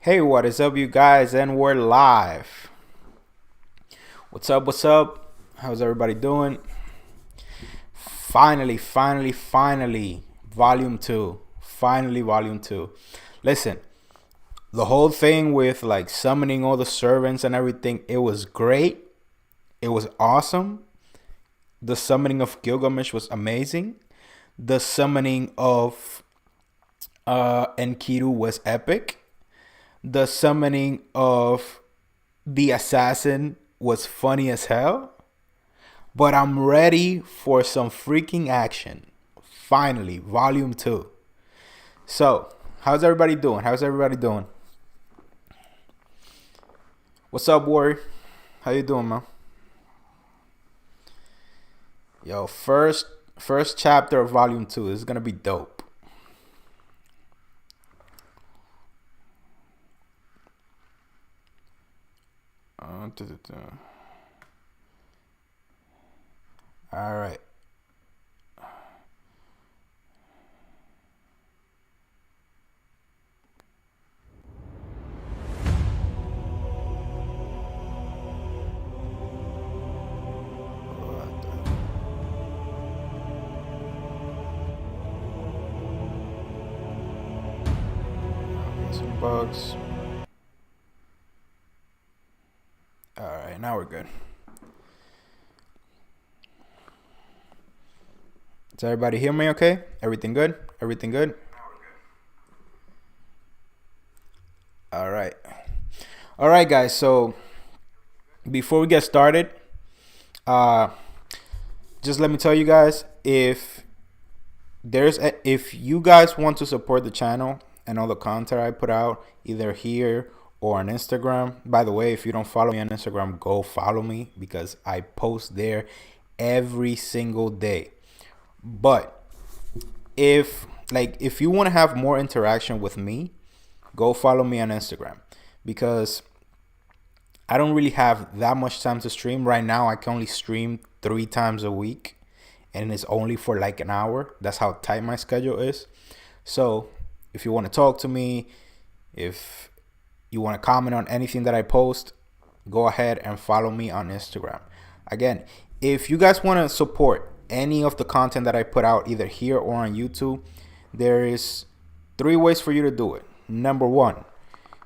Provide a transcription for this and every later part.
Hey, what is up, you guys? And we're live. What's up? What's up? How's everybody doing? Finally, volume two. Finally, volume two. Listen, the whole thing with like summoning all the servants and everything, it was great. It was awesome. The summoning of Gilgamesh was amazing. The summoning of Enkidu was epic. The summoning of the assassin was funny as hell. But I'm ready for some freaking action. Finally, volume two. So, how's everybody doing? How's everybody doing? What's up, Warrior? How you doing, man? Yo, first chapter of volume two. This is gonna be dope. All right. Some bugs. All right, now we're good. Does everybody hear me okay? Everything good? Everything good? All right. All right, guys. So before we get started, uh, just let me tell you guys, if you guys want to support the channel and all the content I put out, either here or on Instagram. By the way, if you don't follow me on Instagram, go follow me because I post there every single day. But if you want to have more interaction with me, go follow me on Instagram because I don't really have that much time to stream right now. I can only stream 3 times a week and it's only for like an hour. That's how tight my schedule is. So if you want to talk to me, if you want to comment on anything that I post, go ahead and follow me on Instagram. Again, if you guys want to support any of the content that I put out either here or on YouTube, there is 3 ways for you to do it. Number 1,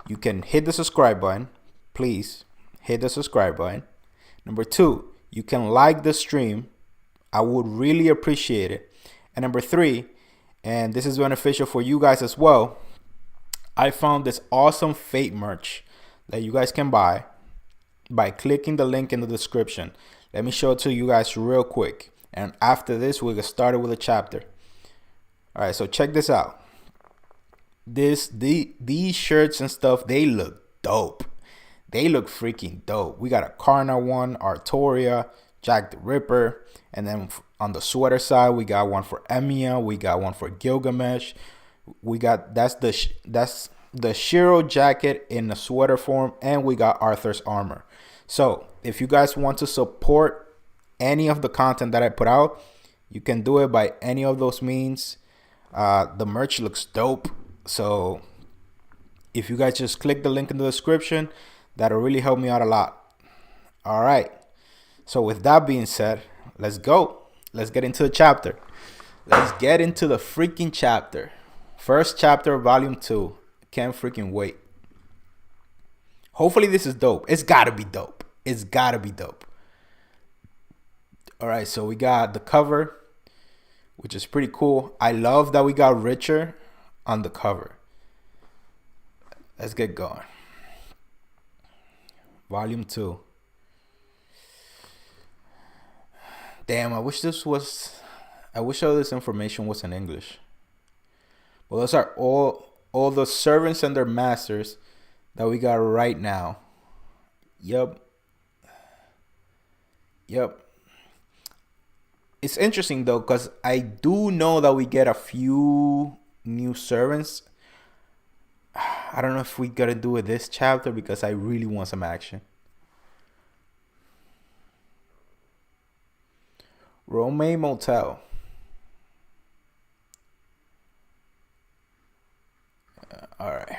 you can hit the subscribe button. Please hit the subscribe button. Number 2, you can like the stream. I would really appreciate it. And number 3, and this is beneficial for you guys as well, I found this awesome Fate merch that you guys can buy by clicking the link in the description. Let me show it to you guys real quick. And after this, we'll get started with a chapter. All right, so check this out. These shirts and stuff, they look dope. They look freaking dope. We got a Karna one, Artoria, Jack the Ripper, and then on the sweater side, we got one for Emiya, we got one for Gilgamesh. We got that's the Shiro jacket in the sweater form, and we got Arthur's armor. So if you guys want to support any of the content that I put out, you can do it by any of those means. The merch looks dope. So if you guys just click the link in the description, that'll really help me out a lot. All right. So with that being said, let's go. Let's get into the chapter. Let's get into the freaking chapter. First chapter of volume 2. Can't freaking wait. Hopefully this is dope. It's gotta be dope. It's gotta be dope. All right, so we got the cover, which is pretty cool. I love that we got Richer on the cover. Let's get going. Volume 2. Damn, I wish all this information was in English. Well, those are all the servants and their masters that we got right now. Yep. It's interesting though, because I do know that we get a few new servants. I don't know if we gotta do it this chapter because I really want some action. Rome Motel. All right.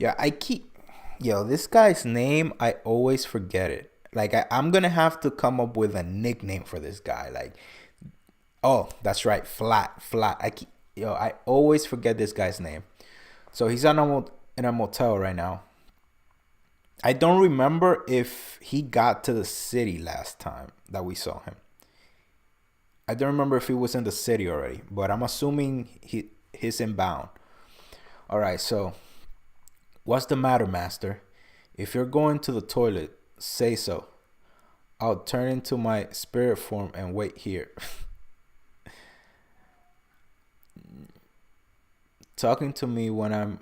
Yeah, I keep. Yo, this guy's name, I always forget it. Like, I'm gonna have to come up with a nickname for this guy. Like, oh, that's right, Flat, Flat. I always forget this guy's name. So he's in a motel right now. I don't remember if he got to the city last time that we saw him. I don't remember if he was in the city already, but I'm assuming he's inbound. All right, so what's the matter, master? If you're going to the toilet, say so. I'll turn into my spirit form and wait here. Talking to me when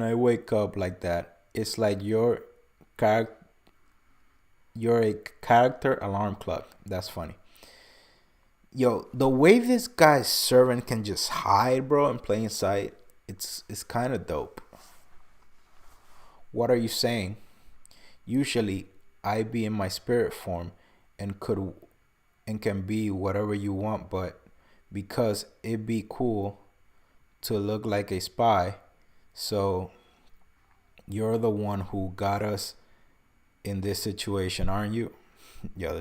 I wake up like that, it's like char- you're a character alarm clock. That's funny. Yo, the way this guy's servant can just hide, bro, and play inside, it's kind of dope. What are you saying? Usually, I be in my spirit form and could and can be whatever you want, but because it be cool to look like a spy, so you're the one who got us in this situation, aren't you? Yo,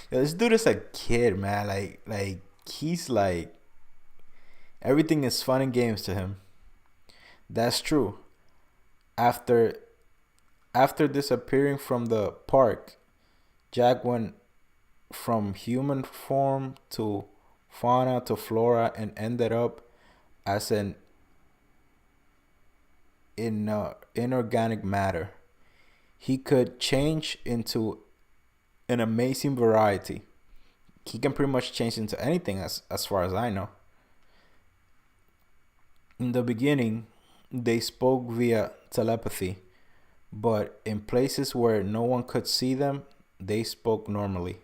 this dude is a kid, man. Like he's like everything is fun and games to him. That's true. After after disappearing from the park, Jack went from human form to fauna to flora and ended up as an inorganic matter. He could change into an amazing variety. He can pretty much change into anything as far as I know. In the beginning, they spoke via telepathy, but in places where no one could see them, they spoke normally.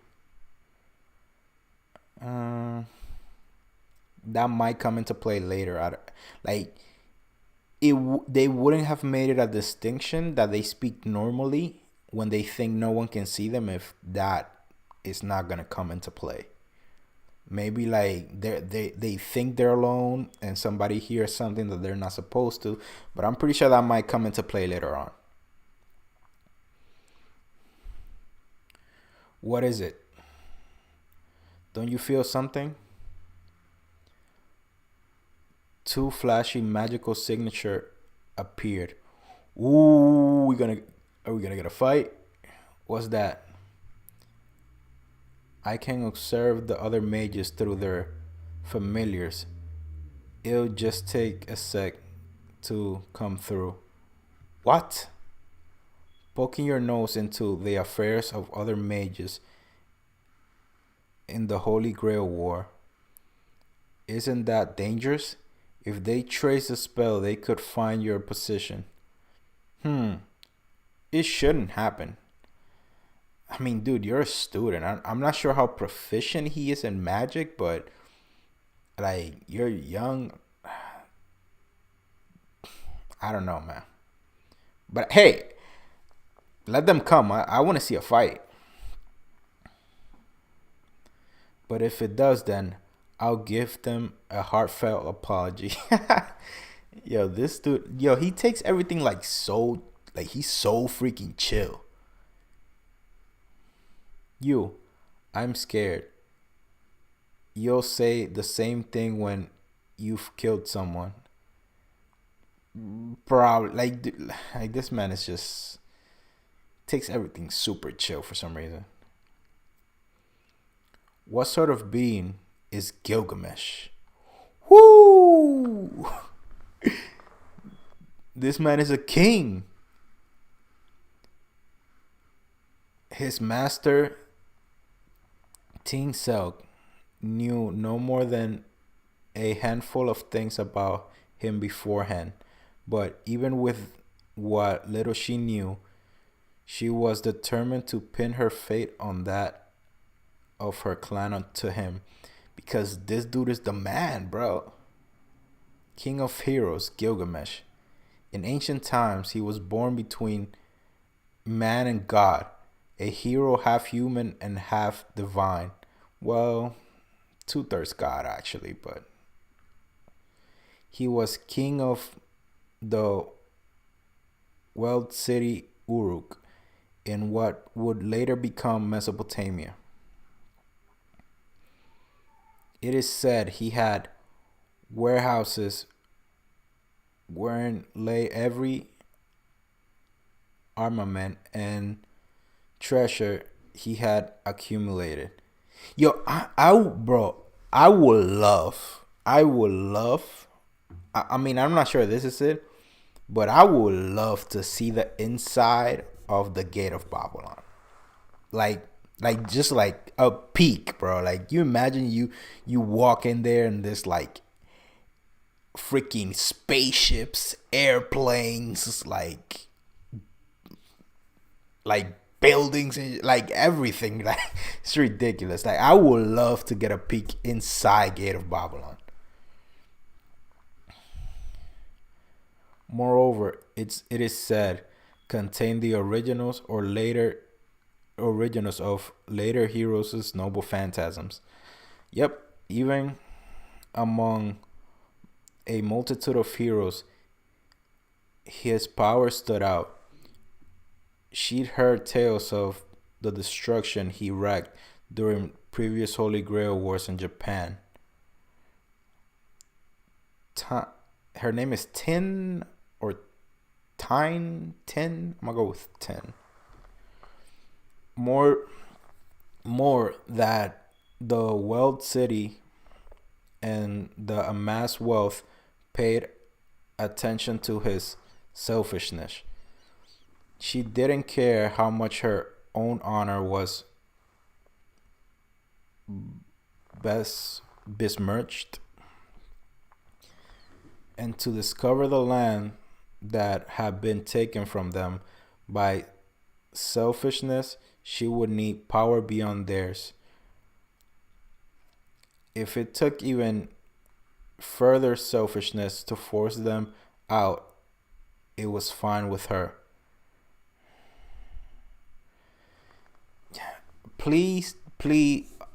Uh, that might come into play later. Like they wouldn't have made it a distinction that they speak normally when they think no one can see them if that is not gonna come into play. Maybe like they think they're alone and somebody hears something that they're not supposed to, but I'm pretty sure that might come into play later on. What is it? Don't you feel something? Two flashy magical signature appeared. Ooh, we gonna get a fight? What's that? I can observe the other mages through their familiars. It'll just take a sec to come through. What? Poking your nose into the affairs of other mages in the Holy Grail War. Isn't that dangerous? If they trace the spell, they could find your position. Hmm, it shouldn't happen. I mean, dude, you're a student. I'm not sure how proficient he is in magic, but like, you're young. I don't know, man. But hey, let them come. I want to see a fight. But if it does, then I'll give them a heartfelt apology. Yo, this dude, yo, he takes everything like so, like he's so freaking chill. You, I'm scared. You'll say the same thing when you've killed someone. Probably, like this man is just takes everything super chill for some reason. What sort of being is Gilgamesh? Woo! This man is a king. His master, Ting Selk, knew no more than a handful of things about him beforehand, but even with what little she knew, she was determined to pin her fate on that of her clan to him because this dude is the man, bro. King of heroes, Gilgamesh. In ancient times, he was born between man and god, a hero half human and half divine. Well, two-thirds god, actually, but he was king of the walled city Uruk in what would later become Mesopotamia. It is said he had warehouses wherein lay every armament and treasure he had accumulated. Yo, bro, I would love. I mean, I'm not sure this is it, but I would love to see the inside of the Gate of Babylon. Like, just like a peek, bro. Like, you imagine you walk in there and there's like freaking spaceships, airplanes, like buildings and like everything. Like, it's ridiculous. Like, I would love to get a peek inside Gate of Babylon. Moreover, it is said contain the originals of later heroes' noble phantasms. Yep, even among a multitude of heroes, his power stood out. She'd heard tales of the destruction he wreaked during previous Holy Grail wars in Japan. Her name is Tin or Tine Tin. I'm gonna go with Tin. More that the walled city and the amassed wealth paid attention to his selfishness. She didn't care how much her own honor was besmirched, and to discover the land that had been taken from them by selfishness, she would need power beyond theirs. If it took even further selfishness to force them out, it was fine with her. Please,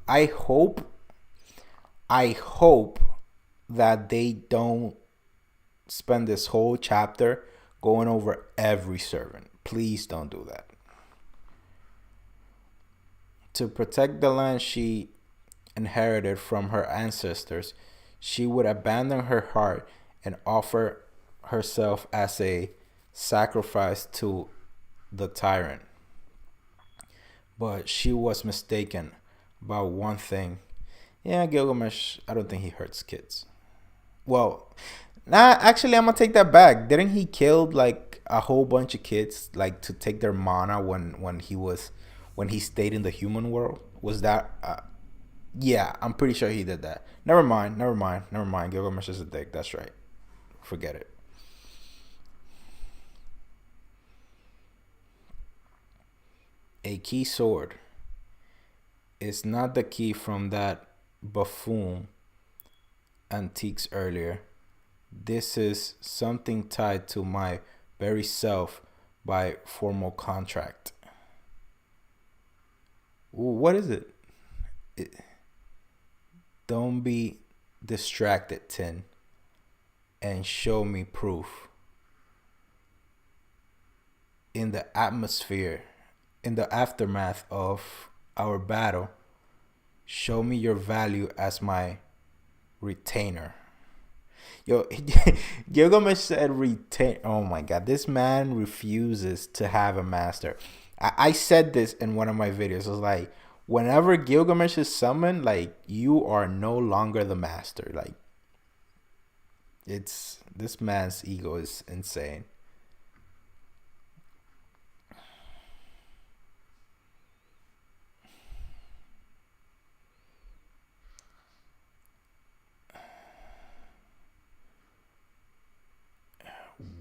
I hope that they don't spend this whole chapter going over every servant. Please don't do that. To protect the land she inherited from her ancestors, she would abandon her heart and offer herself as a sacrifice to the tyrant. But she was mistaken about one thing. Yeah, Gilgamesh, I don't think he hurts kids. Well, actually, I'm gonna take that back. Didn't he kill like a whole bunch of kids, like to take their mana when he stayed in the human world? Was that? Yeah, I'm pretty sure he did that. Never mind. Gilgamesh is a dick. That's right. Forget it. A key sword is not the key from that buffoon antiques earlier. This is something tied to my very self by formal contract. What is it? Don't be distracted, Tin, and show me proof. In the aftermath of our battle, show me your value as my retainer. Yo, Gilgamesh said retain. Oh my god, this man refuses to have a master. I said this in one of my videos. I was like, whenever Gilgamesh is summoned, like, you are no longer the master. Like, this man's ego is insane.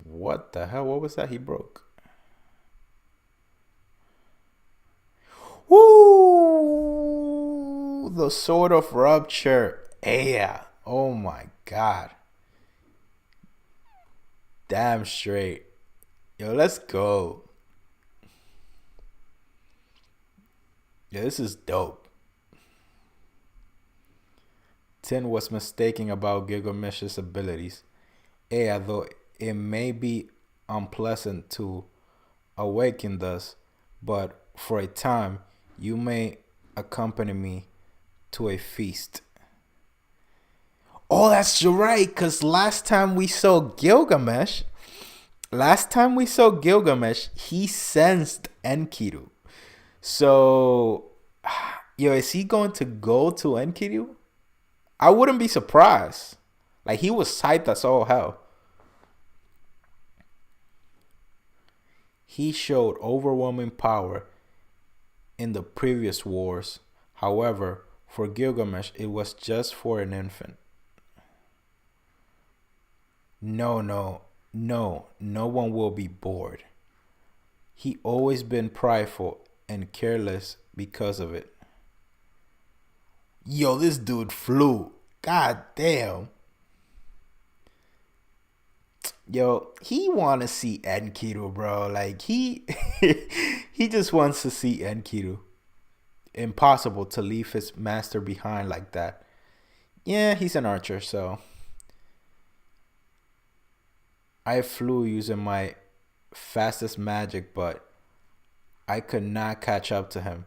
What the hell? What was that he broke? Woo! The sword of rupture. Yeah. Oh my god. Damn straight. Yo, let's go. Yeah, this is dope. Tin was mistaken about Gilgamesh's abilities. Yeah, though it may be unpleasant to awakened us, but for a time you may accompany me to a feast. Oh, that's right, because last time we saw Gilgamesh, he sensed Enkidu. So, yo, is he going to go to Enkidu? I wouldn't be surprised. Like, he was hyped as all hell. He showed overwhelming power in the previous wars. However, for Gilgamesh, it was just for an infant. No one will be bored. He always been prideful and careless because of it. Yo, this dude flew. God damn. Yo, he wanna see Enkidu, bro. Like he he just wants to see Enkidu. Impossible to leave his master behind like that. Yeah, he's an archer, so I flew using my fastest magic, but I could not catch up to him.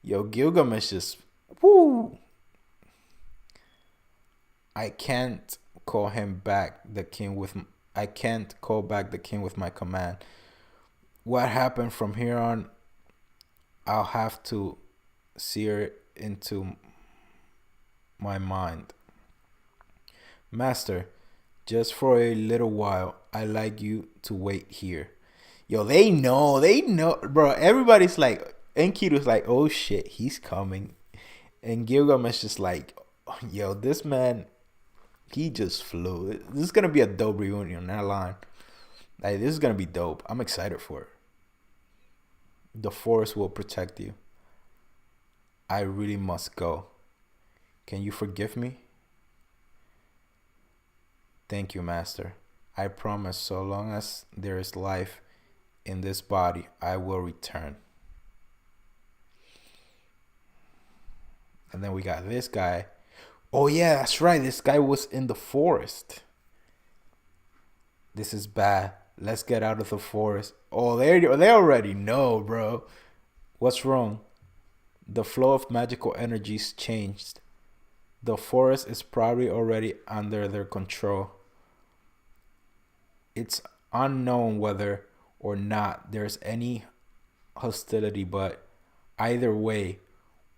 Yo, Gilgamesh just woo. I can't call him back the king with I can't call back the king with my command. What happened from here on, I'll have to sear into my mind. Master, just for a little while, I'd like you to wait here. Yo, they know, bro. Everybody's like, Enkidu's like, oh shit, he's coming. And Gilgamesh is like, yo, this man, he just flew. This is gonna be a dope reunion, not lying. Like, this is gonna be dope. I'm excited for it. The forest will protect you. I really must go. Can you forgive me? Thank you, Master. I promise so long as there is life in this body, I will return. And then we got this guy. Oh, yeah, that's right. This guy was in the forest. This is bad. Let's get out of the forest. Oh, they already know, bro. What's wrong? The flow of magical energies changed. The forest is probably already under their control. It's unknown whether or not there's any hostility, but either way,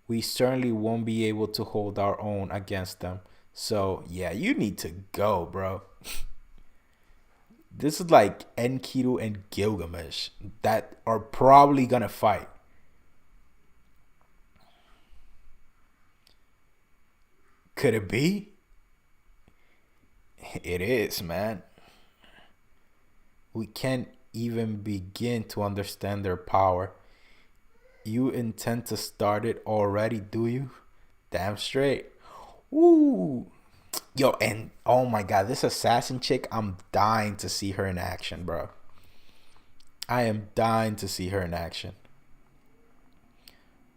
we certainly won't be able to hold our own against them. So, yeah, you need to go, bro. This is like Enkidu and Gilgamesh that are probably gonna fight. Could it be? It is, man. We can't even begin to understand their power. You intend to start it already, do you? Damn straight. Woo. Yo, and oh my god, this assassin chick, I'm dying to see her in action, bro. I am dying to see her in action.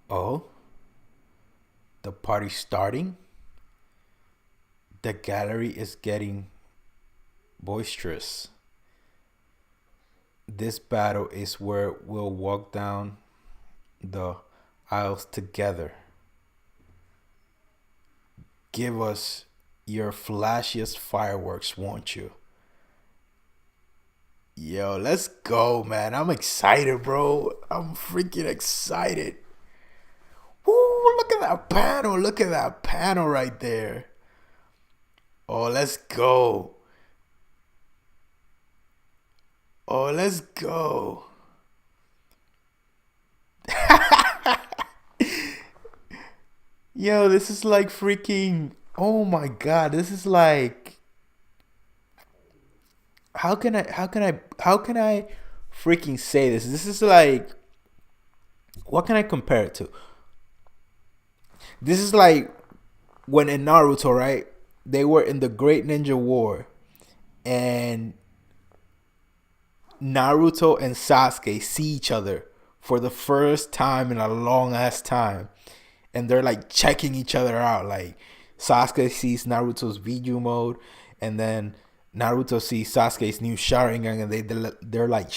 Oh, the party's starting? The gallery is getting boisterous. This battle is where we'll walk down the aisles together. Give us your flashiest fireworks, won't you? Yo, let's go, man. I'm excited, bro. I'm freaking excited. Woo, look at that panel. Look at that panel right there. Oh, let's go. Oh, let's go. Yo, this is like freaking. Oh my god, this is like. How can I freaking say this? This is like. What can I compare it to? This is like when in Naruto, right? They were in the Great Ninja War, and Naruto and Sasuke see each other for the first time in a long ass time, and they're like checking each other out. Like Sasuke sees Naruto's Viju mode, and then Naruto sees Sasuke's new Sharingan, and they're like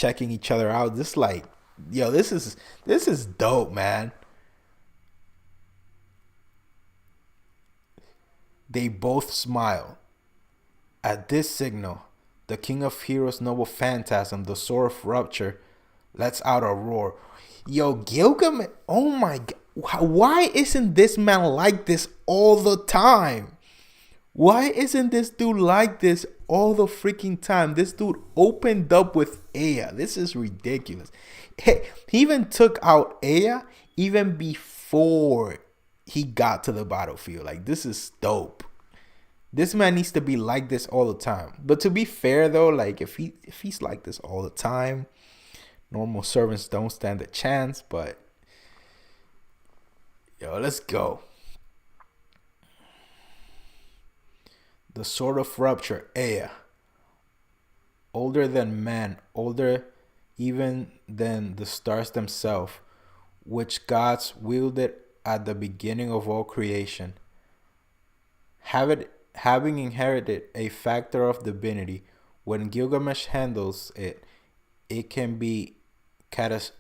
checking each other out. This like, yo, this is dope, man. They both smile. At this signal, the King of Heroes' noble phantasm, the Sword of Rupture, lets out a roar. Yo, Gilgamesh, oh my god. Why isn't this man like this all the time? Why isn't this dude like this all the freaking time? This dude opened up with Aya. This is ridiculous. Hey, he even took out Aya even before he got to the battlefield. Like, this is dope. This man needs to be like this all the time. But to be fair though, like if he's like this all the time, normal servants don't stand a chance. But yo, let's go. The Sword of Rupture, Aya. Older than man, older even than the stars themselves, which gods wielded at the beginning of all creation. Having inherited a factor of divinity, when Gilgamesh handles it, it can be categorized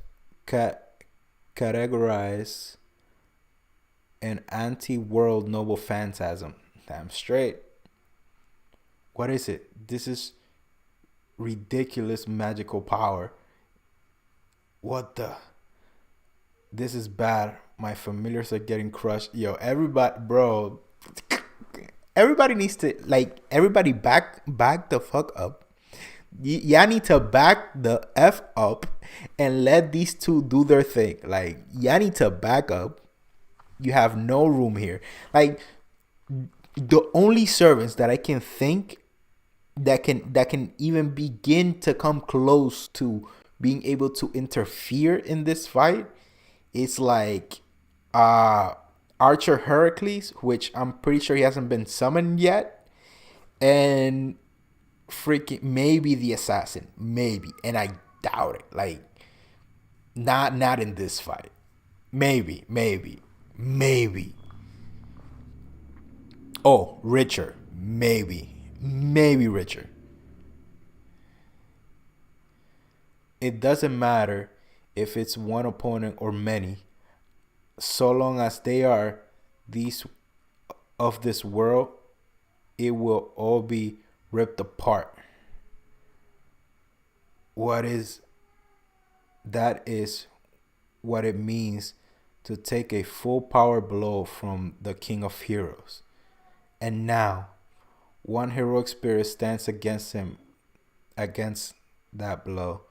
an anti-world noble phantasm. Damn straight. What is it? This is ridiculous magical power. What the? This is bad. My familiars are getting crushed. Yo, everybody, bro. Everybody needs to, like, everybody back the fuck up. Y'all need to back the F up and let these two do their thing. Like, y'all need to back up. You have no room here. Like, the only servants that I can think that can even begin to come close to being able to interfere in this fight is like Archer Heracles, which I'm pretty sure he hasn't been summoned yet, and freaking maybe the assassin, maybe, and I doubt it. Like, not in this fight. Maybe. Oh, Richard, maybe Richard. It doesn't matter if it's one opponent or many, so long as they are these of this world, it will all be ripped apart. That is what it means to take a full power blow from the King of Heroes. And now, one heroic spirit stands against him, against that blow.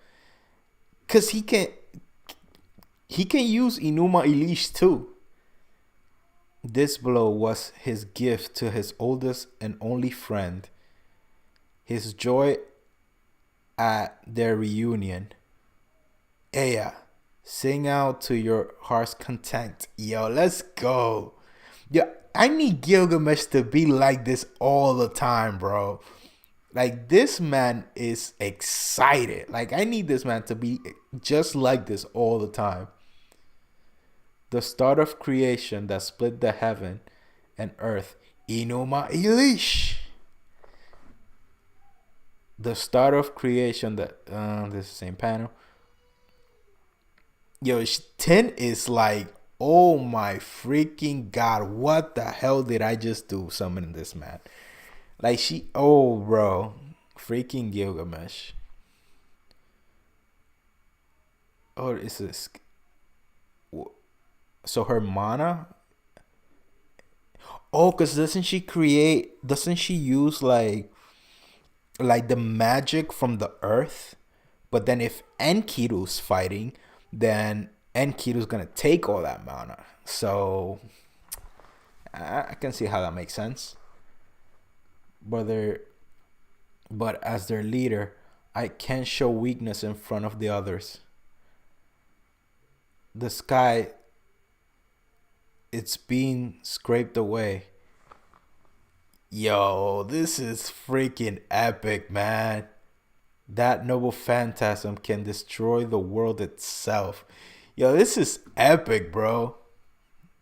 Cause he can use Inuma Elish too. This blow was his gift to his oldest and only friend. His joy at their reunion. Aya, sing out to your heart's content. Yo, let's go. Yo, I need Gilgamesh to be like this all the time, bro. Like, this man is excited. Like, I need this man to be just like this all the time. The start of creation that split the heaven and earth. Inuma Elish. The start of creation that... this is the same panel. Yo, 10 is like... Oh my freaking god. What the hell did I just do summoning this man? Like, oh bro, freaking Gilgamesh. Oh, is this? So her mana? Oh, cause doesn't she use like the magic from the earth? But then if Enkidu's fighting, then Enkidu's gonna take all that mana. So I can see how that makes sense. But as their leader, I can't show weakness in front of the others. The sky, it's being scraped away. Yo, this is freaking epic, man. That noble phantasm can destroy the world itself. Yo, this is epic, bro.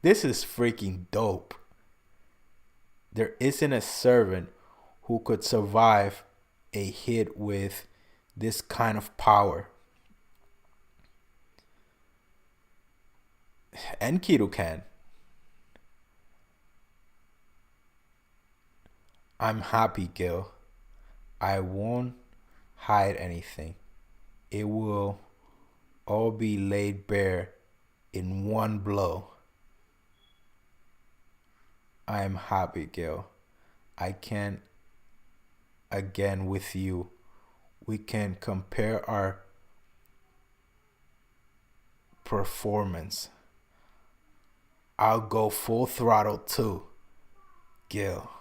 This is freaking dope. There isn't a servant who could survive a hit with this kind of power. And Kiru can. I'm happy, Gil. I won't hide anything. It will all be laid bare in one blow. I am happy, Gil. I can again with you. We can compare our performance. I'll go full throttle too, Gil.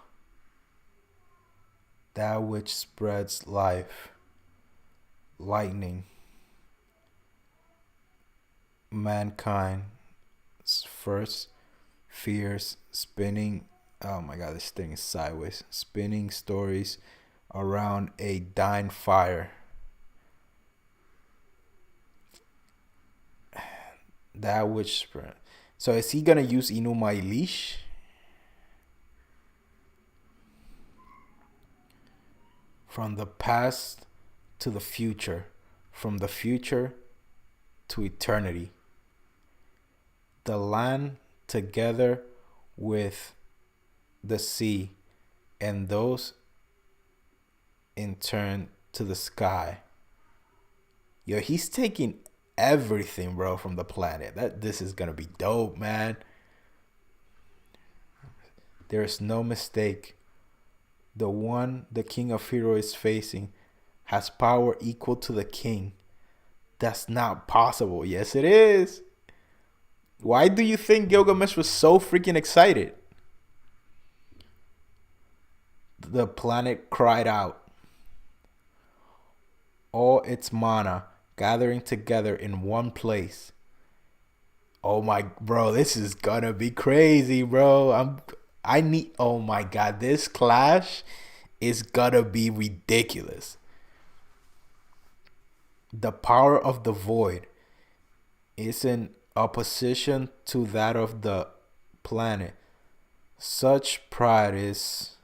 That which spreads life, lightning, mankind's first fears, spinning. Oh my god, this thing is sideways. Spinning stories around a dying fire. That which spread. So is he gonna use Inuma Ilish? From the past to the future, from the future to eternity. The land together with the sea, and those in turn to the sky. Yo, he's taking everything, bro, from the planet. This is gonna be dope, man. There's no mistake. The one the king of heroes is facing has power equal to the king. That's not possible. Yes, it is. Why do you think Gilgamesh was so freaking excited? The planet cried out. All its mana gathering together in one place. Oh my, bro, this is gonna be crazy, bro. Oh my god, this clash is gonna be ridiculous. The power of the void is in opposition to that of the planet. Such pride is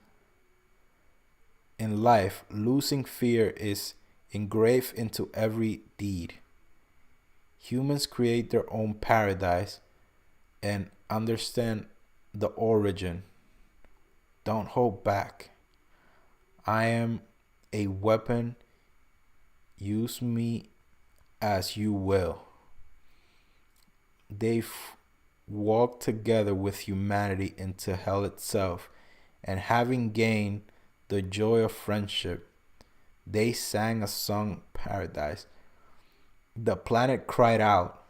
in life. Losing fear is engraved into every deed. Humans create their own paradise and understand the origin. Don't hold back. I am a weapon. Use me as you will. They walked together with humanity into hell itself, and having gained the joy of friendship, they sang a song paradise. The planet cried out.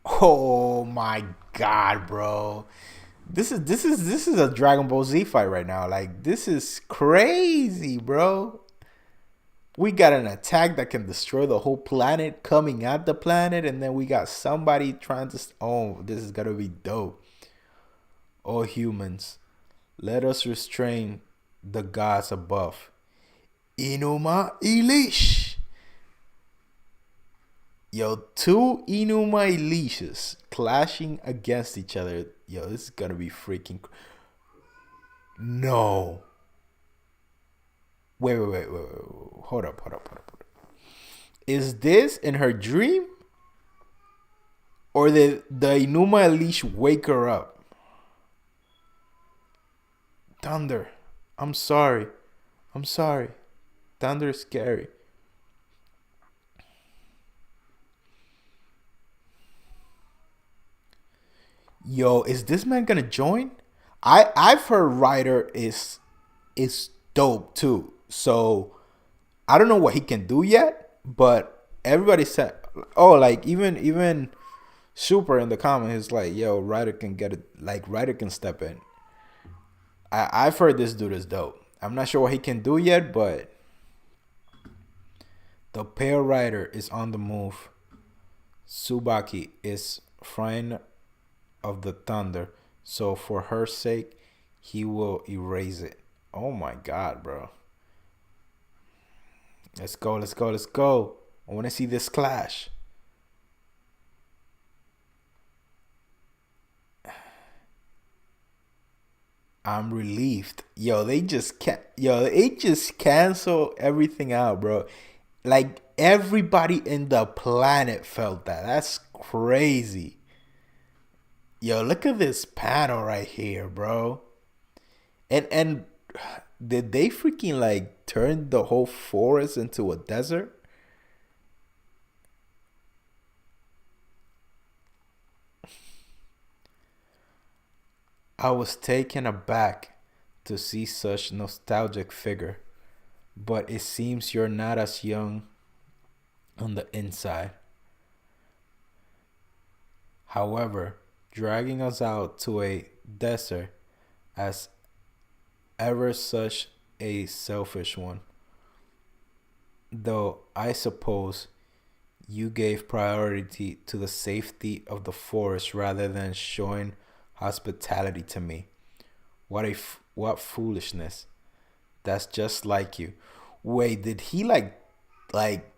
Oh my god, bro. This is a Dragon Ball Z fight right now. Like, this is crazy, bro. We got an attack that can destroy the whole planet coming at the planet, and then we got somebody trying to. Oh, this is gonna be dope. Oh, humans, let us restrain the gods above. Inuma Elish. Yo, two Inuma Elishes clashing against each other. Yo, this is gonna be freaking. No. Wait. Hold up. Is this in her dream? Or did the Inuma Elish wake her up? Thunder. I'm sorry. Thunder is scary. Yo, is this man gonna join? I've heard Ryder is dope too. So I don't know what he can do yet, but everybody said, oh, like even Super in the comments is like, yo, Ryder can get it. Like, Ryder can step in. I've heard this dude is dope. I'm not sure what he can do yet, but the pale rider is on the move. Tsubaki is friend of the thunder, so for her sake, he will erase it. Oh my god, bro. Let's go. I want to see this clash. I'm relieved. Yo, they just cancel everything out, bro. Like everybody in the planet felt that. That's crazy. Yo, look at this panel right here, bro. And did they freaking like turn the whole forest into a desert? I was taken aback to see such nostalgic figure, but it seems you're not as young on the inside. However, dragging us out to a desert as ever such a selfish one. Though I suppose you gave priority to the safety of the forest rather than showing hospitality to me. What foolishness. That's just like you. Wait, did he like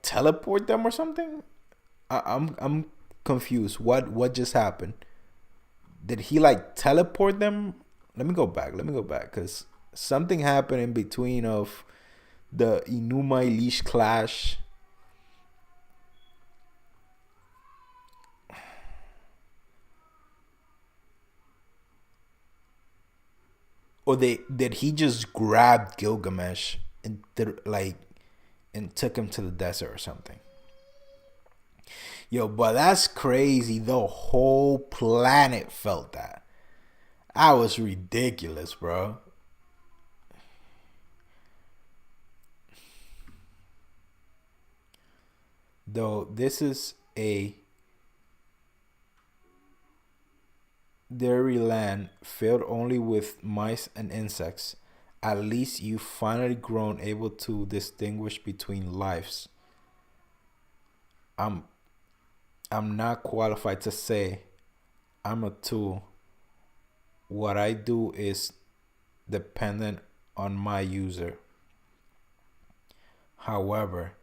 teleport them or something? I'm confused. What just happened? Did he like teleport them? Let me go back. Let me go back because something happened in between of the Inuma Elish clash. Or they did he just grab Gilgamesh and and took him to the desert or something? Yo, but that's crazy. The whole planet felt that. That was ridiculous, bro. Though this is a dairy land filled only with mice and insects, at least you've finally grown able to distinguish between lives. I'm I'm not qualified to say I'm a tool. What I do is dependent on my user. However,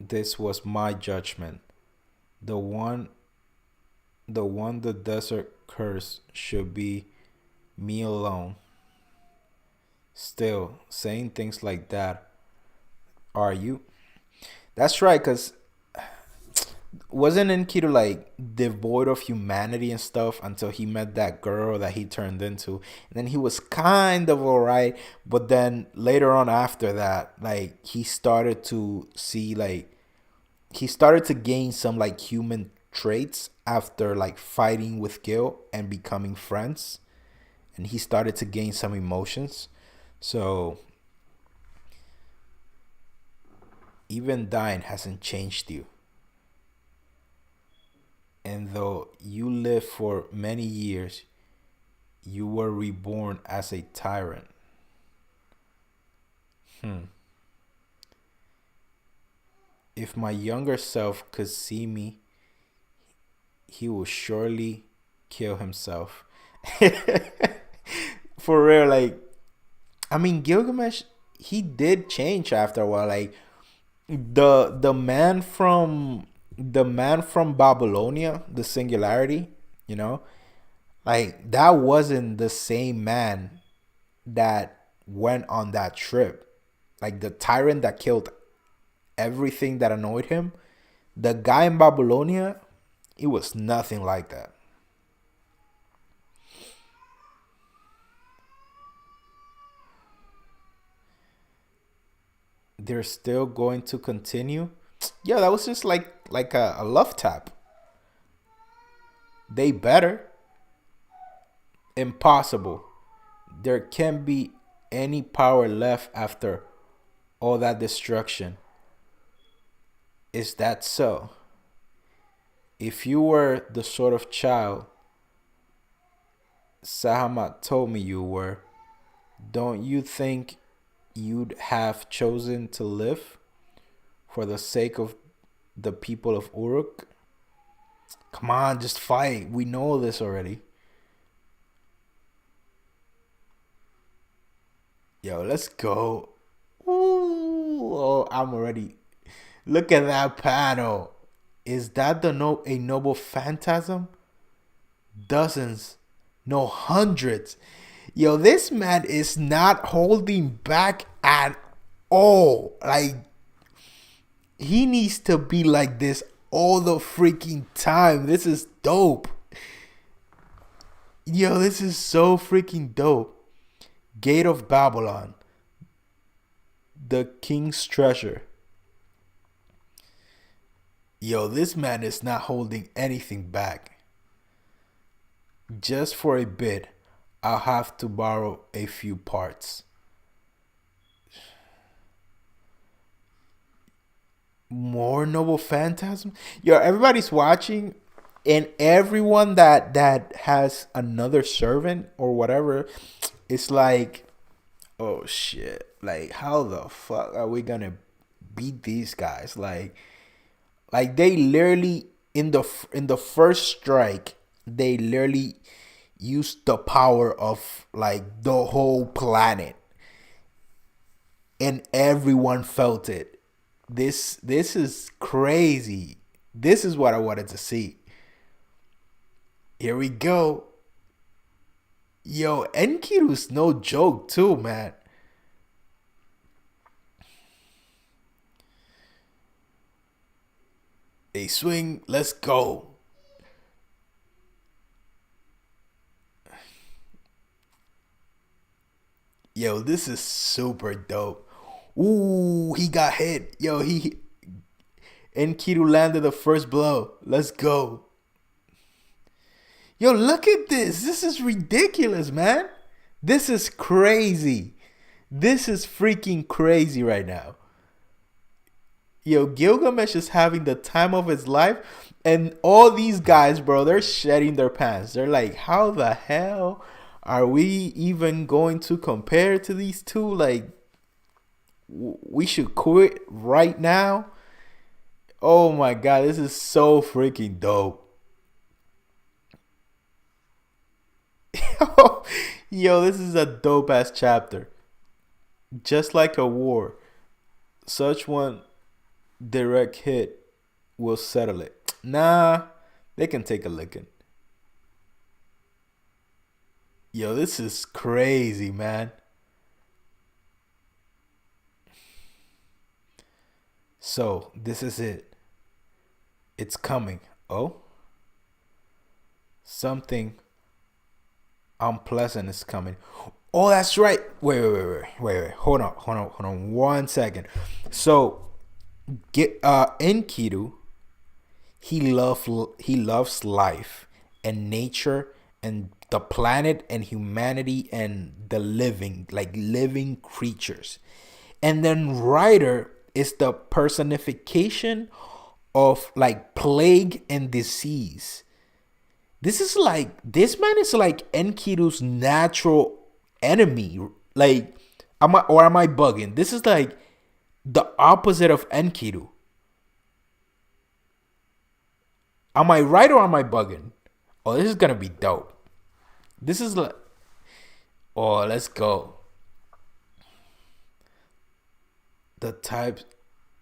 this was my judgment. The one the desert curse should be me alone. Still, saying things like that, are you? That's right, cause wasn't Enkidu like devoid of humanity and stuff until he met that girl that he turned into, and then he was kind of alright, but then later on after that, like he started to see like he started to gain some like human traits after like fighting with Gil and becoming friends, and he started to gain some emotions. So even dying hasn't changed you. And though you lived for many years, you were reborn as a tyrant. Hmm. If my younger self could see me, he will surely kill himself. For real, like I mean Gilgamesh, he did change after a while. Like the man from Babylonia, the singularity, you know, like that wasn't the same man that went on that trip. Like the tyrant that killed everything that annoyed him, the guy in Babylonia, it was nothing like that. They're still going to continue. Yeah, that was just like a love tap. They better. Impossible. There can't be any power left after all that destruction. Is that so? If you were the sort of child Sahamat told me you were, don't you think you'd have chosen to live for the sake of the people of Uruk? Come on, just fight. We know this already. Yo, let's go. Ooh, oh, I'm already. Look at that panel. Is that the no a noble phantasm? Dozens, no hundreds. Yo, this man is not holding back at all. Like He needs to be like this all the freaking time. This is dope. Yo, this is so freaking dope. Gate of Babylon. The King's Treasure. Yo, this man is not holding anything back. Just for a bit, I'll have to borrow a few parts. More Noble Phantasm? Yo, everybody's watching, and everyone that has another servant or whatever, it's like, oh shit. Like, how the fuck are we gonna beat these guys? Like they literally in the first strike, they literally used the power of like the whole planet, and everyone felt it. This is crazy. This is what I wanted to see. Here we go. Yo, Enkiru's no joke too, man. They swing, let's go. Yo, this is super dope. Ooh, he got hit. Yo, Enkidu landed the first blow. Let's go. Yo, look at this. This is ridiculous, man. This is crazy. This is freaking crazy right now. Yo, Gilgamesh is having the time of his life. And all these guys, bro, they're shedding their pants. They're like, how the hell are we even going to compare to these two? Like, we should quit right now. Oh my god, this is so freaking dope. Yo, this is a dope ass chapter. Just like a war, such one direct hit will settle it. Nah, they can take a licking. Yo, this is crazy, man. So, this is it. It's coming. Oh? Something unpleasant is coming. Oh, that's right. Wait. Hold on 1 second. So, get Enkidu, he loves life and nature and the planet and humanity and the living, like living creatures. And then Ryder is the personification of like plague and disease. This man is like Enkidu's natural enemy. Like, am I bugging? This is like the opposite of Enkidu. Am I right or am I bugging? Oh, this is gonna be dope. This is like, oh, let's go. The type,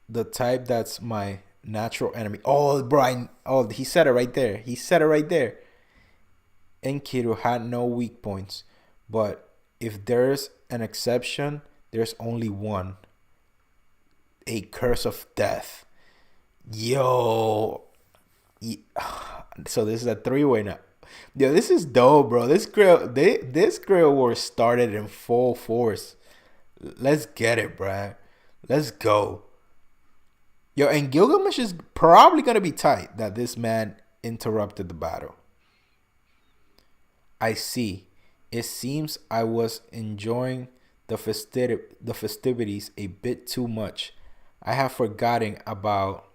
the type that's my natural enemy. Oh, Brian. Oh, he said it right there. He said it right there. Enkidu had no weak points, but if there's an exception, there's only one: a curse of death. Yo, so this is a three-way now. Yo, this is dope, bro. This grill war started in full force. Let's get it, bro. Let's go. Yo, and Gilgamesh is probably gonna be tight that this man interrupted the battle. I see. It seems I was enjoying the festivities a bit too much. I have forgotten about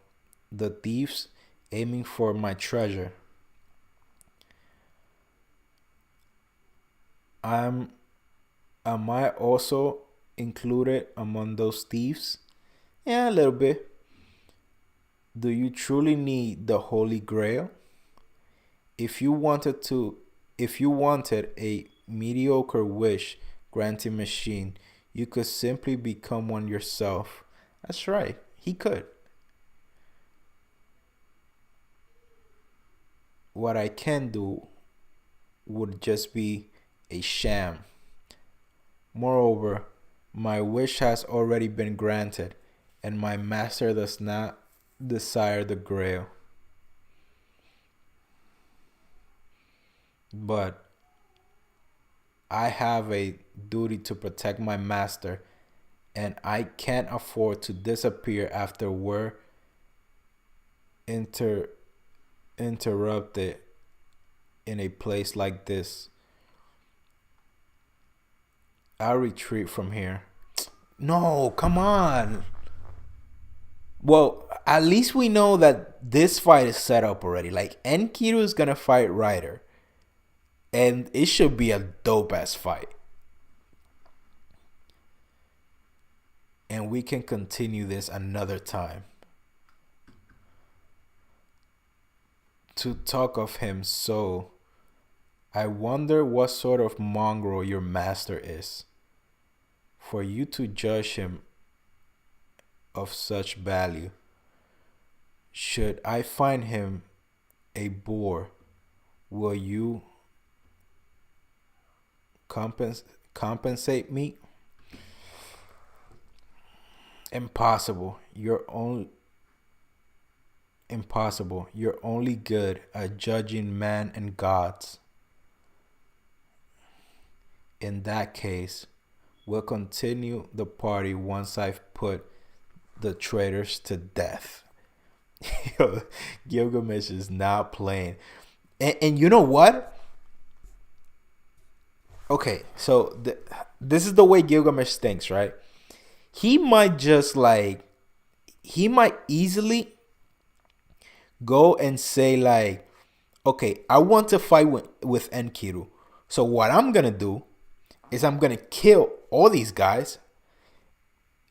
the thieves aiming for my treasure. I'm Am I also included among those thieves? Yeah, a little bit. Do you truly need the Holy Grail? If you wanted to, if you wanted a mediocre wish granting machine, you could simply become one yourself. That's right. He could. What I can do would just be a sham. Moreover, my wish has already been granted, and my master does not desire the grail, but I have a duty to protect my master, and I can't afford to disappear after we're inter- interrupted in a place like this. I'll retreat from here. No, come on. Well, at least we know that this fight is set up already. Like, Enkidu is gonna fight Ryder, and it should be a dope ass fight. And we can continue this another time. To talk of him so, I wonder what sort of mongrel your master is, for you to judge him of such value. Should I find him a bore, will you compensate me? Impossible. Impossible. You're only good at judging man and gods. In that case, we'll continue the party once I've put the traitors to death. Gilgamesh is not playing. And you know what? Okay, so this is the way Gilgamesh thinks, right? He might just he might easily go and say like, okay, I want to fight with Enkidu. So what I'm going to do is I'm going to kill all these guys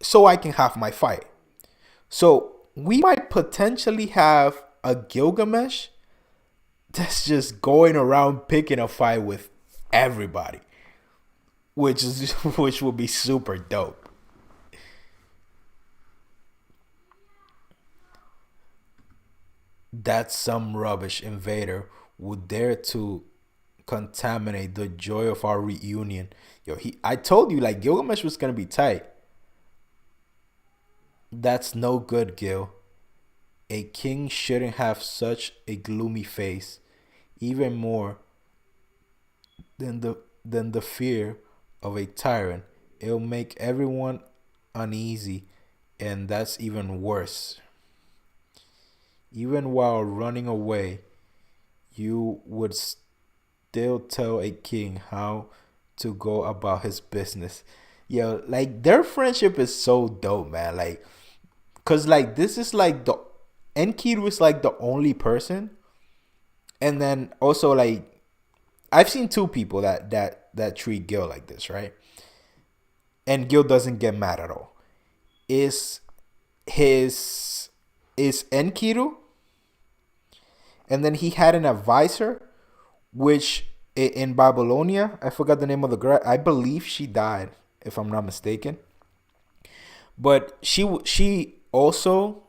so I can have my fight. So we might potentially have a Gilgamesh that's just going around picking a fight with everybody, which would be super dope. That some rubbish invader would dare to contaminate the joy of our reunion. Yo, I told you like Gilgamesh was gonna be tight. That's no good, Gil. A king shouldn't have such a gloomy face, even more than the fear of a tyrant. It'll make everyone uneasy, and that's even worse. Even while running away, you would still tell a king how to go about his business. Yo, like their friendship is so dope, man. Like, cause like this is like the Enkidu is like the only person, and then also like I've seen two people that treat Gil like this, right? And Gil doesn't get mad at all. Is is Enkidu, and then he had an advisor, which in Babylonia, I forgot the name of the girl. I believe she died, if I'm not mistaken. But she also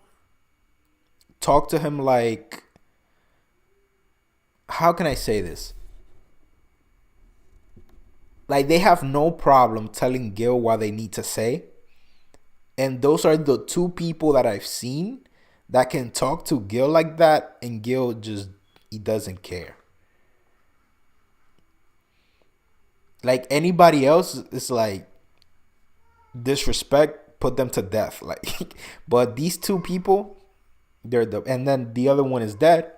talked to him like, how can I say this? Like they have no problem telling Gil what they need to say. And those are the two people that I've seen that can talk to Gil like that, and Gil just he doesn't care. Like anybody else is like disrespect, put them to death. Like, but these two people, they're the and then the other one is dead.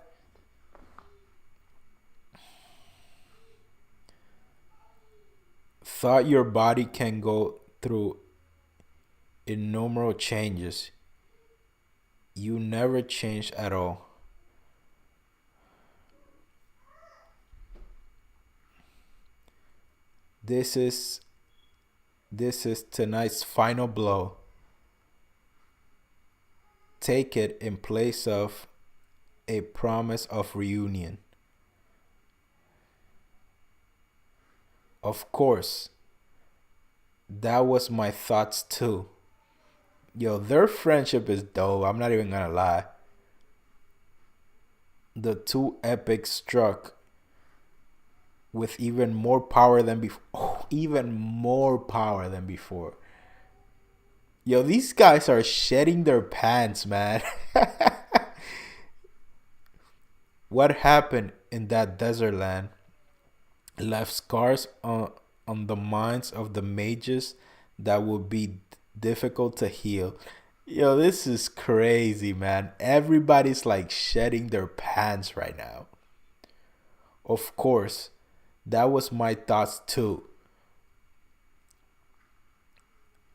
Thought your body can go through innumerable changes. You never change at all. This is this is tonight's final blow. Take it in place of a promise of reunion. Of course, that was my thoughts too. Yo, their friendship is dope. I'm not even gonna lie. The two epics struck with even more power than before. Oh, even more power than before. Yo, these guys are shedding their pants, man. What happened in that desert land left scars on the minds of the mages that would be difficult to heal. Yo, this is crazy, man. Everybody's like shedding their pants right now. Of course, that was my thoughts too.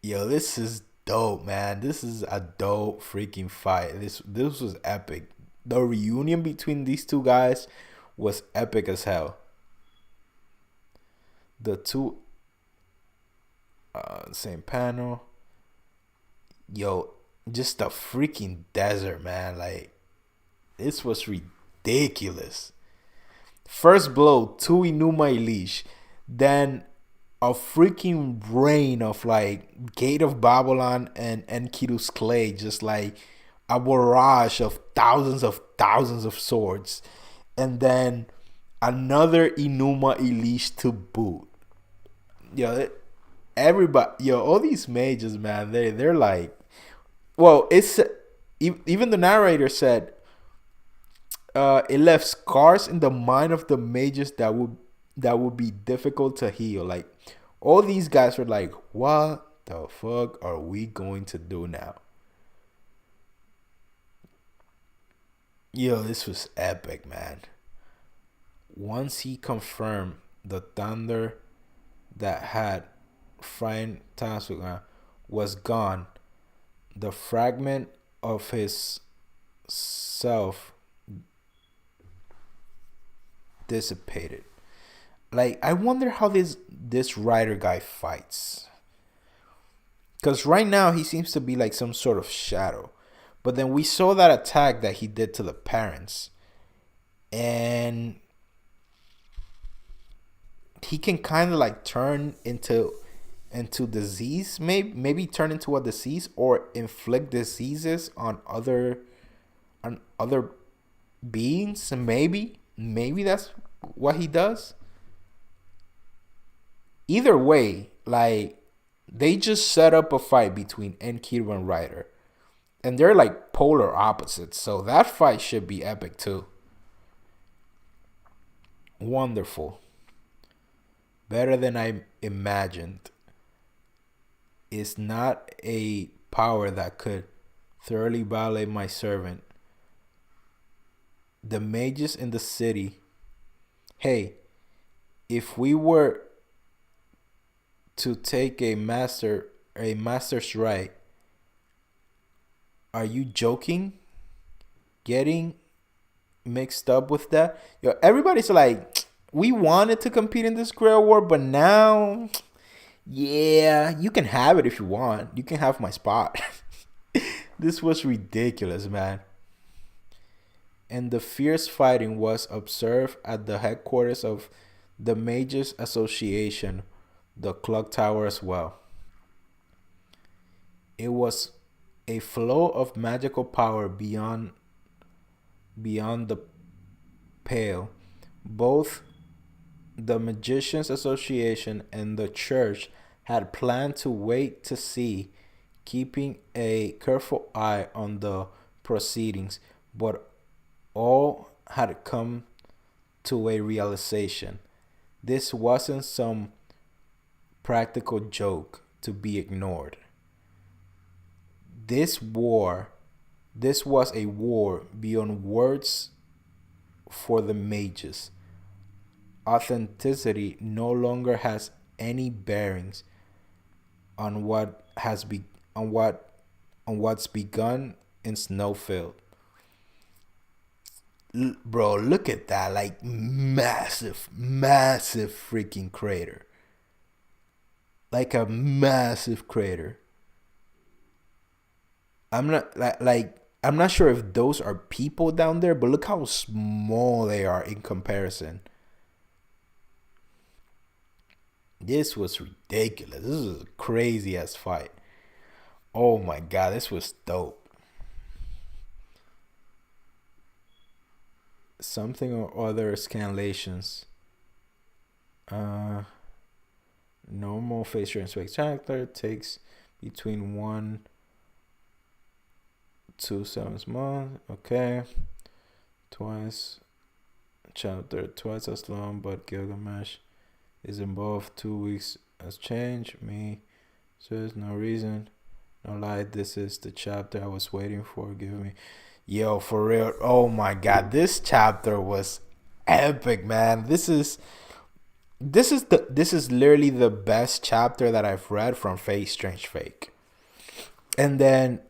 Yo, this is dope, man. This is a dope freaking fight. This was epic. The reunion between these two guys was epic as hell. The two same panel. Yo, just a freaking desert, man. Like this was ridiculous. First blow, two Inuma Elish, then a freaking rain of like Gate of Babylon and Enkidu's Clay, just like a barrage of thousands of swords, and then another Inuma Elish to boot. Yo, everybody, yo, all these mages, man, they're like, well, it's even the narrator said it left scars in the mind of the mages that would be difficult to heal. Like all these guys were like, what the fuck are we going to do now? Yo, this was epic, man. Once he confirmed the thunder that had frightened Tatsuga was gone, the fragment of his self dissipated. Like I wonder how this writer guy fights. Cause right now he seems to be like some sort of shadow. But then we saw that attack that he did to the parents. And he can kind of like turn into disease, maybe turn into a disease or inflict diseases on other beings. Maybe that's what he does. Either way, like they just set up a fight between Enkidu and Ryder, and they're like polar opposites, so that fight should be epic too. Wonderful, better than I imagined. Is not a power that could thoroughly violate my servant. The mages in the city. Hey, if we were to take a master's right, are you joking? Getting mixed up with that? Yo, everybody's like, we wanted to compete in this Grail War, but now, yeah, you can have it if you want. You can have my spot. This was ridiculous, man. And the fierce fighting was observed at the headquarters of the Mages Association, the clock tower as well. It was a flow of magical power beyond the pale. Both the Magicians Association and the church had planned to wait to see, keeping a careful eye on the proceedings, but all had come to a realization. This wasn't some practical joke to be ignored. This war, this was a war beyond words for the mages. Authenticity no longer has any bearings on what has be on what's begun in Snowfield. Bro, look at that, like massive freaking crater. Like a massive crater. I'm not I'm not sure if those are people down there, but look how small they are in comparison. This was ridiculous. This was a crazy ass fight. Oh my god, this was dope. Something or other scanlations. Uh Normal facial and spectacular takes between 1 to 7 months. Okay. Twice chapter twice as long, but Gilgamesh is involved. 2 weeks has changed me. So there's no reason. No lie, this is the chapter I was waiting for. Give me. Yo, for real. Oh my god, this chapter was epic, man. This is literally the best chapter that I've read from Fate Strange Fake. And then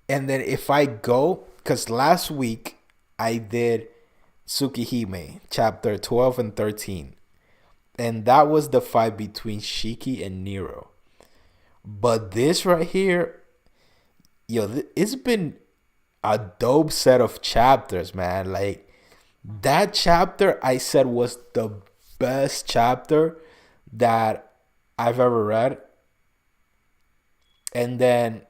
if I go, because last week I did Tsukihime chapter 12 and 13. And that was the fight between Shiki and Nero. But this right here, yo, it's been a dope set of chapters, man. Like, that chapter I said was the best chapter that I've ever read. And then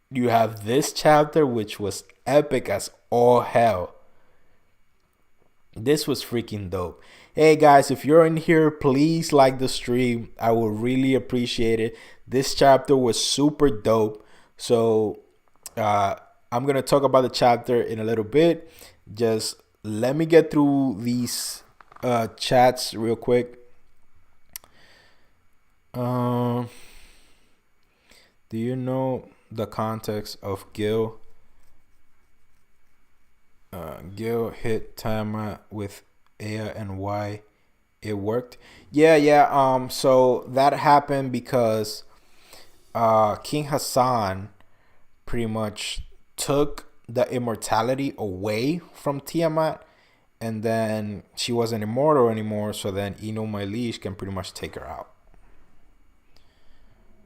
you have this chapter, which was epic as all hell. This was freaking dope. Hey guys, if you're in here, please like the stream. I will really appreciate it. This chapter was super dope. So I'm going to talk about the chapter in a little bit. Just let me get through these chats real quick. Do you know the context of Gil? Gil hit Tama with Aya and why it worked. Yeah. So that happened because King Hassan pretty much took the immortality away from Tiamat, and then she wasn't immortal anymore. So then Enuma Elish can pretty much take her out.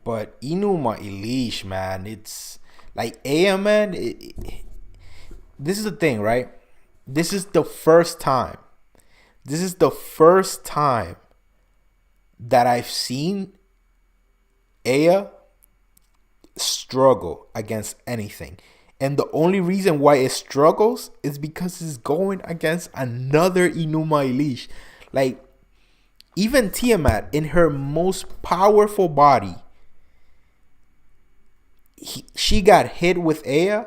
But Enuma Elish, man, it's like Aya, man. This is the thing, right? This is the first time that I've seen Aya struggle against anything. And the only reason why it struggles is because it's going against another Enuma Elish. Like, even Tiamat, in her most powerful body, she got hit with Aya,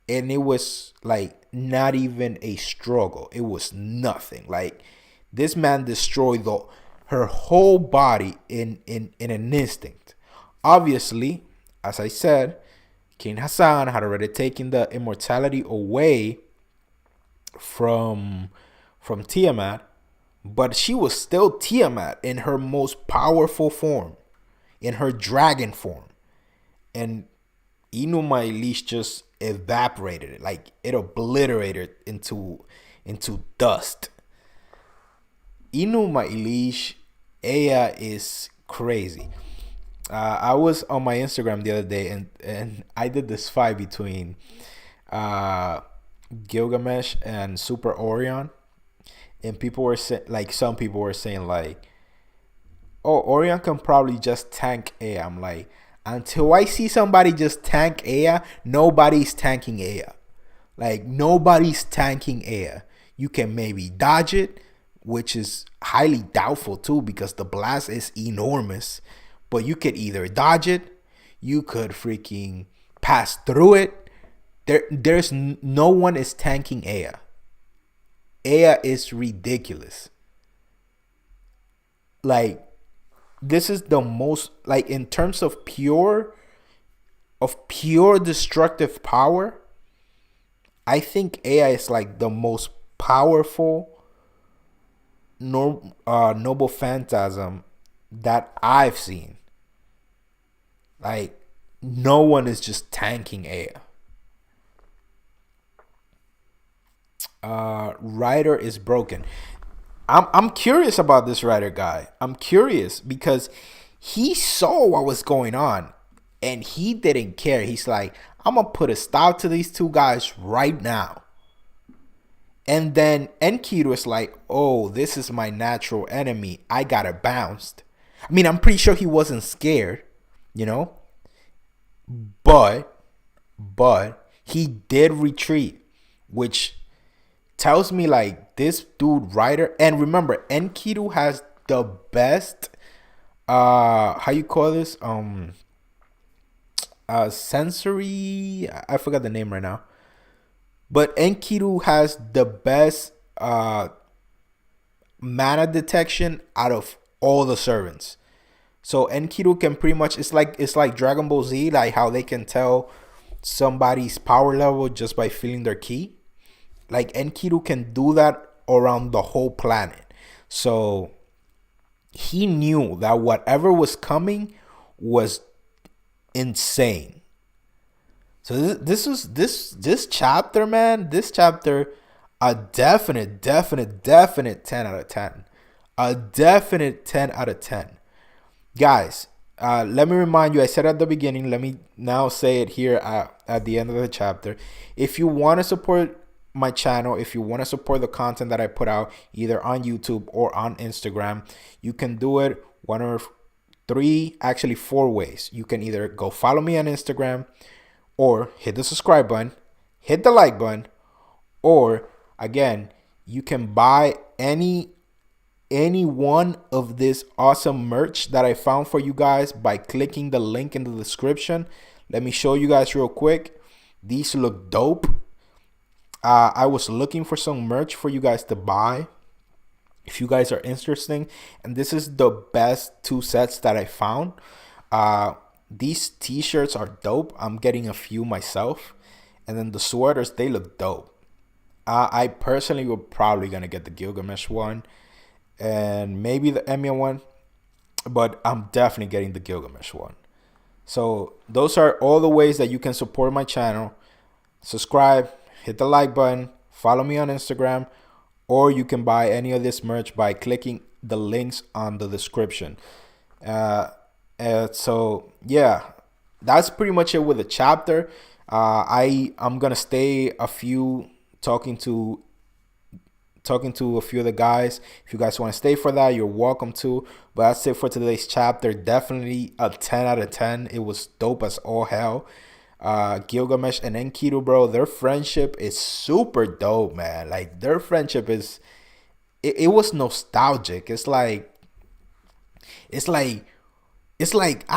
and it was like not even a struggle. It was nothing. Like, this man destroyed her whole body in an instinct. Obviously, as I said, King Hassan had already taken the immortality away from Tiamat, but she was still Tiamat in her most powerful form, in her dragon form. And Enuma Elish just evaporated it, like it obliterated into dust. Enuma Elish, Aya is crazy. I was on my Instagram the other day, and I did this fight between Gilgamesh and Super Orion, and people were some people were saying like, "Oh, Orion can probably just tank Aya." I'm like, until I see somebody just tank Aya, nobody's tanking Aya. Like, nobody's tanking Aya. You can maybe dodge it, which is highly doubtful too, because the blast is enormous. But you could either dodge it, you could freaking pass through it. There's no one is tanking Aya. Aya is ridiculous. Like, this is the most, like, in terms of pure destructive power, I think Aya is like the most powerful noble phantasm that I've seen. Like, no one is just tanking Aya. Rider is broken. I'm curious about this Rider guy. I'm curious because he saw what was going on and he didn't care. He's like, I'm gonna put a stop to these two guys right now. And then Enkidu is like, oh, this is my natural enemy. I got it bounced. I mean, I'm pretty sure he wasn't scared, you know? But he did retreat, which tells me like this dude Rider. And remember, Enkidu has the best how you call this, sensory, I forgot the name right now, but Enkidu has the best mana detection out of all the servants. So Enkidu can pretty much, it's like Dragon Ball Z, like how they can tell somebody's power level just by feeling their ki. Like Enkidu can do that around the whole planet. So he knew that whatever was coming was insane. So this chapter, man, this chapter, a definite 10 out of 10. A definite 10 out of 10. Guys, let me remind you, I said at the beginning, let me now say it here at the end of the chapter. If you want to support my channel, if you want to support the content that I put out either on YouTube or on Instagram, you can do it one or three, actually four ways. You can either go follow me on Instagram, or hit the subscribe button, hit the like button, or again, you can buy any one of this awesome merch that I found for you guys by clicking the link in the description. Let me show you guys real quick. These look dope. I was looking for some merch for you guys to buy if you guys are interested, and this is the best two sets that I found. These t-shirts are dope. I'm getting a few myself, and then the sweaters, they look dope. I personally would probably gonna get the Gilgamesh one and maybe the Emiya one, but I'm definitely getting the Gilgamesh one. So those are all the ways that you can support my channel. Subscribe, hit the like button, follow me on Instagram, or you can buy any of this merch by clicking the links on the description. So yeah, that's pretty much it with the chapter. I'm gonna stay talking to a few of the guys. If you guys want to stay for that, you're welcome to. But that's it for today's chapter. Definitely a 10 out of 10. It was dope as all hell. Gilgamesh and Enkidu, bro, their friendship is super dope, man. Like their friendship is, it was nostalgic. It's like I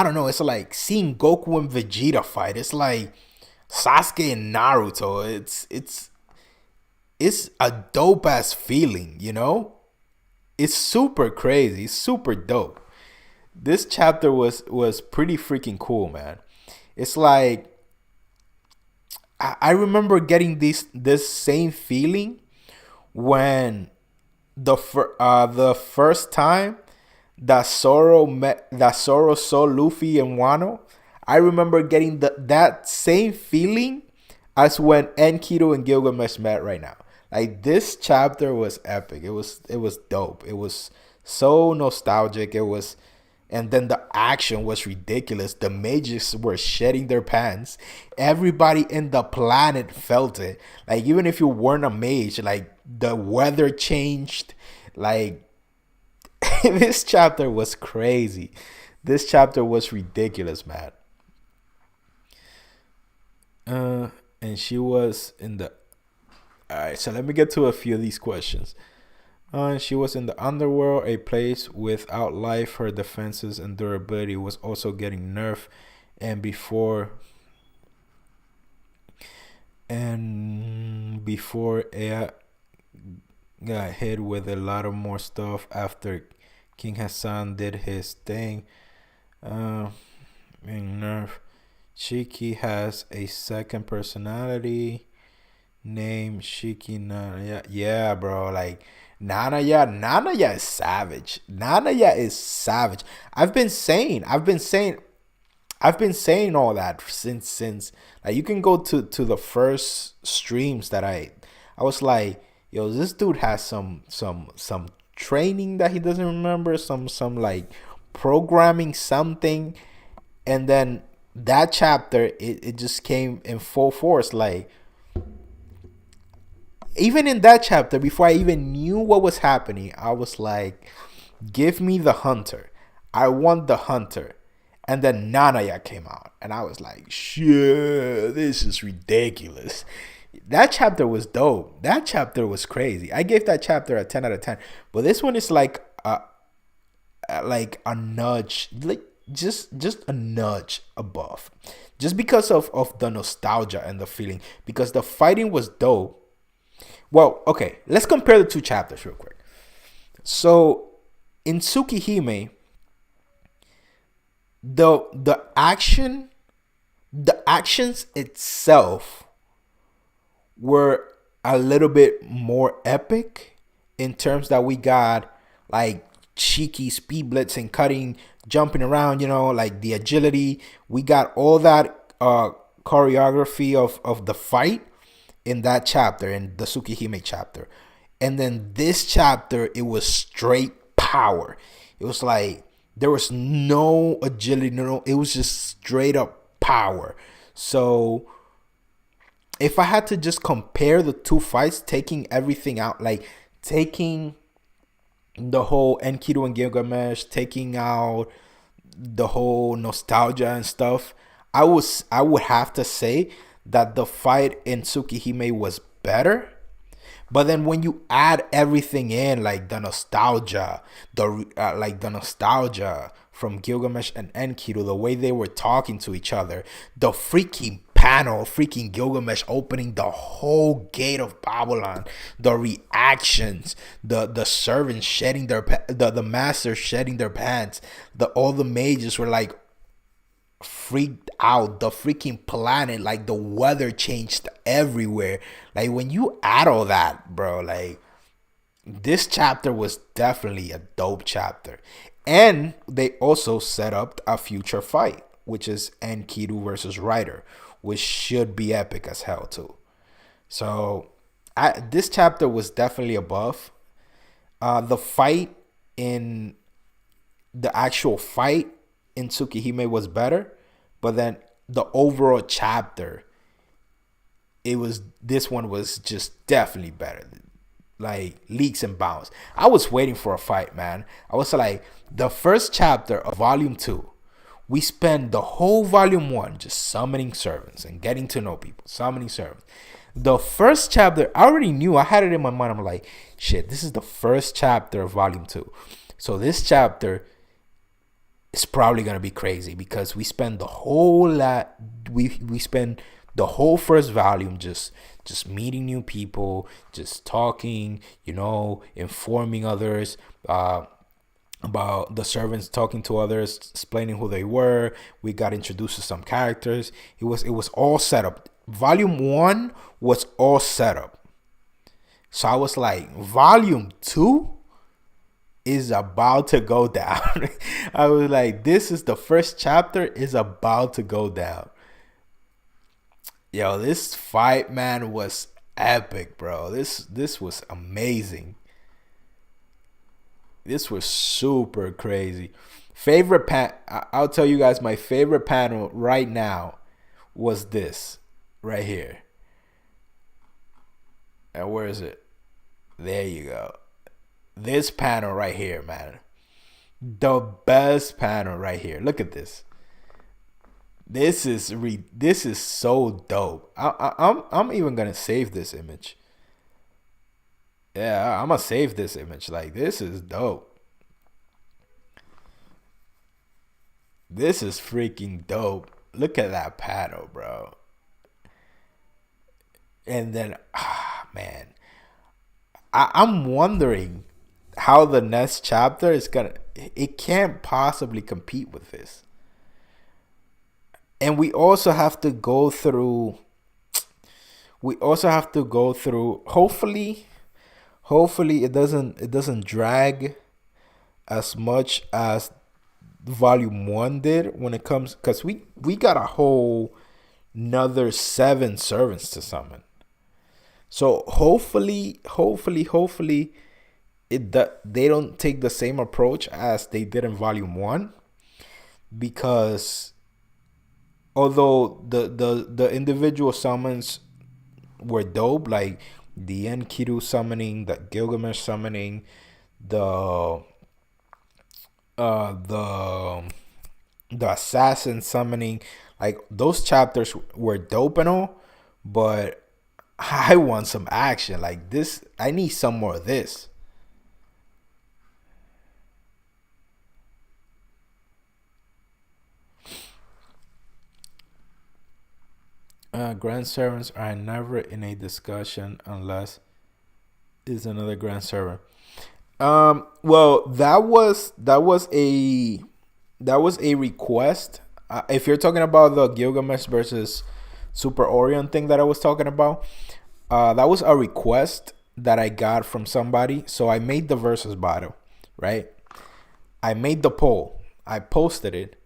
don't know. It's like seeing Goku and Vegeta fight. It's like Sasuke and Naruto. It's a dope ass feeling, you know? It's super crazy, super dope. This chapter was pretty freaking cool, man. It's like I remember getting this same feeling when the first time that Zoro saw Luffy and Wano. I remember getting that same feeling as when Enkidu and Gilgamesh met right now. Like this chapter was epic. It was dope. It was so nostalgic. And then the action was ridiculous. The mages were shedding their pants. Everybody in the planet felt it. Like even if you weren't a mage, like the weather changed. Like this chapter was crazy. This chapter was ridiculous, man. And she was in the... Alright, so let me get to a few of these questions. She was in the underworld, a place without life. Her defenses and durability was also getting nerfed. And before Ea got hit with a lot of more stuff after King Hassan did his thing. Being nerfed. Shiki has a second personality named Shiki Nanaya. Yeah, bro. Like Nanaya is savage. Nanaya is savage. I've been saying all that since like you can go to the first streams that I was like, yo, this dude has some training that he doesn't remember, some like programming something, and then that chapter it just came in full force. Like even in that chapter, before I even knew what was happening, I was like, give me the hunter. I want the hunter. And then Nanaya came out, and I was like, shit, this is ridiculous. That chapter was dope. That chapter was crazy. I gave that chapter a 10 out of 10. But this one is like like a nudge, like just a nudge above, just because of the nostalgia and the feeling, because the fighting was dope. Well, okay, let's compare the two chapters real quick. So in Tsukihime, the action, the actions itself were a little bit more epic, in terms that we got like cheeky speed blitz and cutting, jumping around, like the agility. We got all that choreography of the fight in that chapter, in the Tsukihime chapter. And then this chapter, it was straight power. It was like there was no agility, no, it was just straight up power. So if I had to just compare the two fights, taking everything out, like taking the whole Enkidu and Gilgamesh, taking out the whole nostalgia and stuff, I would have to say that the fight in Tsukihime was better. But then when you add everything in, like the nostalgia, the nostalgia from Gilgamesh and Enkidu, the way they were talking to each other, the freaking panel, freaking Gilgamesh opening the whole gate of Babylon, the reactions, the servants shedding the masters shedding their pants, all the mages were like freaked out, the freaking planet, like the weather changed everywhere. Like when you add all that, bro, like this chapter was definitely a dope chapter. And they also set up a future fight, which is Enkidu versus Ryder, which should be epic as hell too. So this chapter was definitely above. The fight in the actual fight in Tsukihime was better, but then the overall chapter, this one was just definitely better, like leaps and bounds. I was waiting for a fight, man. I was like, the first chapter of volume 2, we spend the whole volume 1 just summoning servants and getting to know people, summoning servants. The first chapter, I already knew, I had it in my mind. I'm like, shit, this is the first chapter of volume 2. So this chapter, it's probably gonna be crazy, because we spend the whole lot. We spend the whole first volume just meeting new people, just talking, informing others about the servants, talking to others, explaining who they were. We got introduced to some characters. It was all set up. Volume 1 was all set up. So I was like, volume 2 is about to go down. I was like, this is the first chapter is about to go down. Yo, this fight, man, was epic, bro. This was amazing. This was super crazy. I'll tell you guys, my favorite panel right now was this right here. And where is it? There you go. This panel right here, man. The best panel right here. Look at this. This is so dope. I'm even gonna save this image. Yeah, I'm gonna save this image. Like, this is dope. This is freaking dope. Look at that panel, bro. And then, man, I'm wondering how the next chapter is gonna. It can't possibly compete with this. And we also have to go through. Hopefully it doesn't drag as much as volume 1 did, when it comes, because we got a whole another 7 servants to summon. So hopefully they don't take the same approach as they did in volume 1, because although the individual summons were dope, like the Enkidu summoning, the Gilgamesh summoning, the assassin summoning, like those chapters were dope and all, but I want some action. Like this, I need some more of this. Grand servants are never in a discussion unless is another grand servant. Well, that was a request. If you're talking about the Gilgamesh versus Super Orion thing that I was talking about, that was a request that I got from somebody. So I made the versus battle, right? I made the poll. I posted it,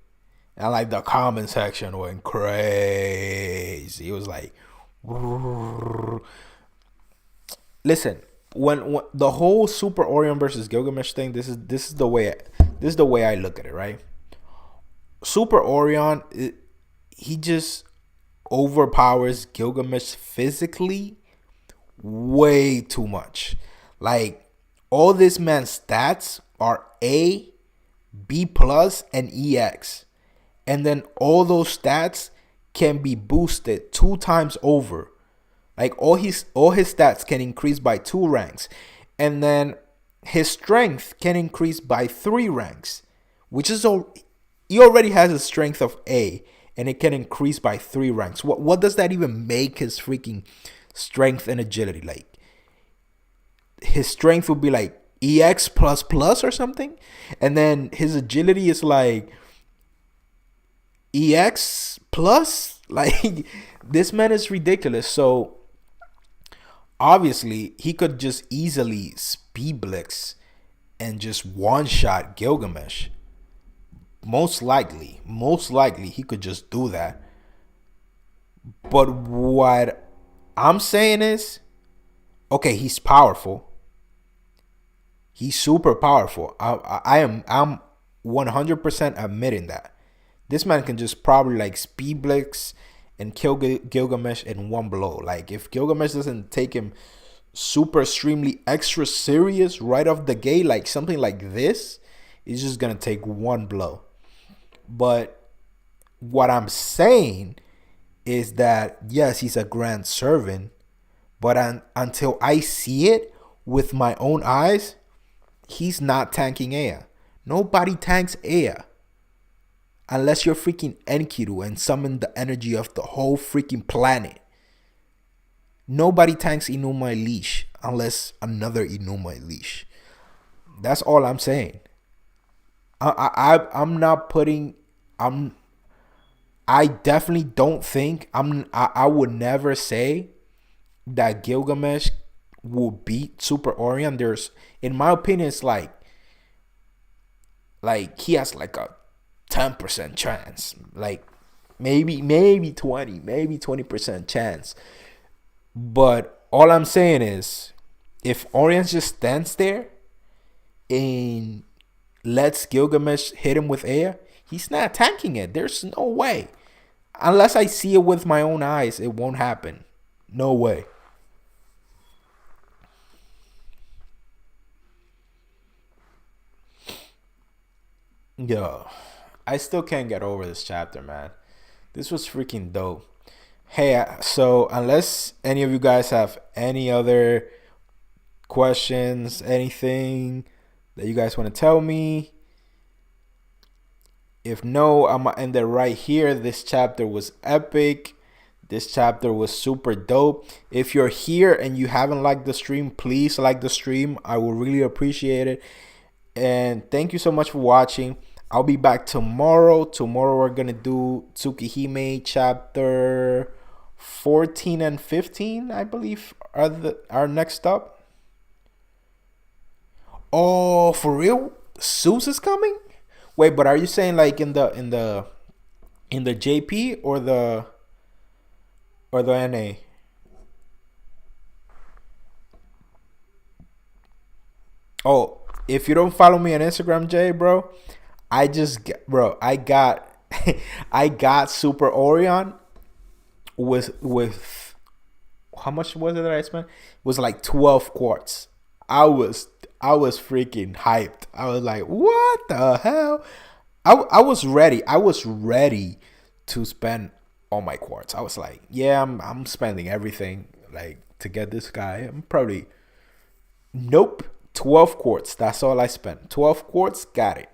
and like the comment section went crazy. It was like, listen, when the whole Super Orion versus Gilgamesh thing, this is the way I look at it, right? Super Orion, he just overpowers Gilgamesh physically way too much. Like, all this man's stats are A, B plus, and EX. And then all those stats can be boosted 2 times over. Like, all his stats can increase by 2 ranks. And then his strength can increase by 3 ranks. Which is he already has a strength of A, and it can increase by 3 ranks. What does that even make his freaking strength and agility? Like, his strength would be like EX plus plus or something, and then his agility is like EX plus. Like, this man is ridiculous. So obviously he could just easily speed blitz and just one shot Gilgamesh. Most likely he could just do that. But what I'm saying is, okay, he's powerful. He's super powerful. I'm 100% admitting that. This man can just probably like speed blitz and kill Gilgamesh in one blow. Like, if Gilgamesh doesn't take him super extremely extra serious right off the gate, like something like this, he's just gonna take one blow. But what I'm saying is that, yes, he's a grand servant, but until I see it with my own eyes, he's not tanking Ea. Nobody tanks Ea unless you're freaking Enkidu and summon the energy of the whole freaking planet. Nobody tanks Inuma Elish unless another Inuma Elish. That's all I'm saying. I'm not putting. I definitely don't think I would never say that Gilgamesh will beat Super Orion. In my opinion, it's like he has like a 10% chance, like maybe 20% chance. But all I'm saying is, if Orion just stands there and lets Gilgamesh hit him with air, he's not tanking it. There's no way. Unless I see it with my own eyes, it won't happen. No way. Yo, I still can't get over this chapter, man. This was freaking dope. Hey, so unless any of you guys have any other questions, anything that you guys want to tell me, if no, I'm gonna end it right here. This chapter was epic. This chapter was super dope. If you're here and you haven't liked the stream, please like the stream. I will really appreciate it. And thank you so much for watching. I'll be back tomorrow. Tomorrow we're gonna do Tsukihime chapter 14 and 15, I believe, are next up. Oh, for real? Zeus is coming? Wait, but are you saying like in the JP or the NA? Oh, if you don't follow me on Instagram, Jay, bro, I got I got Super Orion with how much was it that I spent? It was like 12 quartz. I was freaking hyped. I was like, what the hell? I was ready. I was ready to spend all my quartz. I was like, yeah, I'm spending everything like to get this guy. I'm probably nope. 12 quartz. That's all I spent. 12 quartz, got it.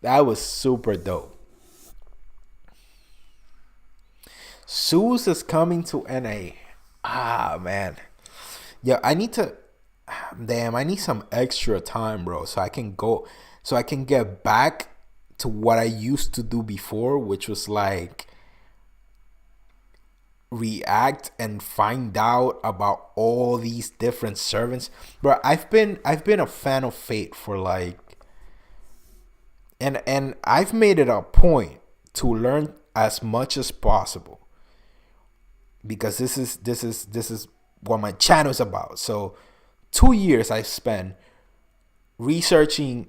That was super dope. Suze is coming to NA. Ah, man. Yeah, I need to. Damn, I need some extra time, bro, so I can go, so I can get back to what I used to do before, which was like react and find out about all these different servants. Bro, I've been a fan of Fate for like, and I've made it a point to learn as much as possible because this is what my channel is about. So 2 years I spent researching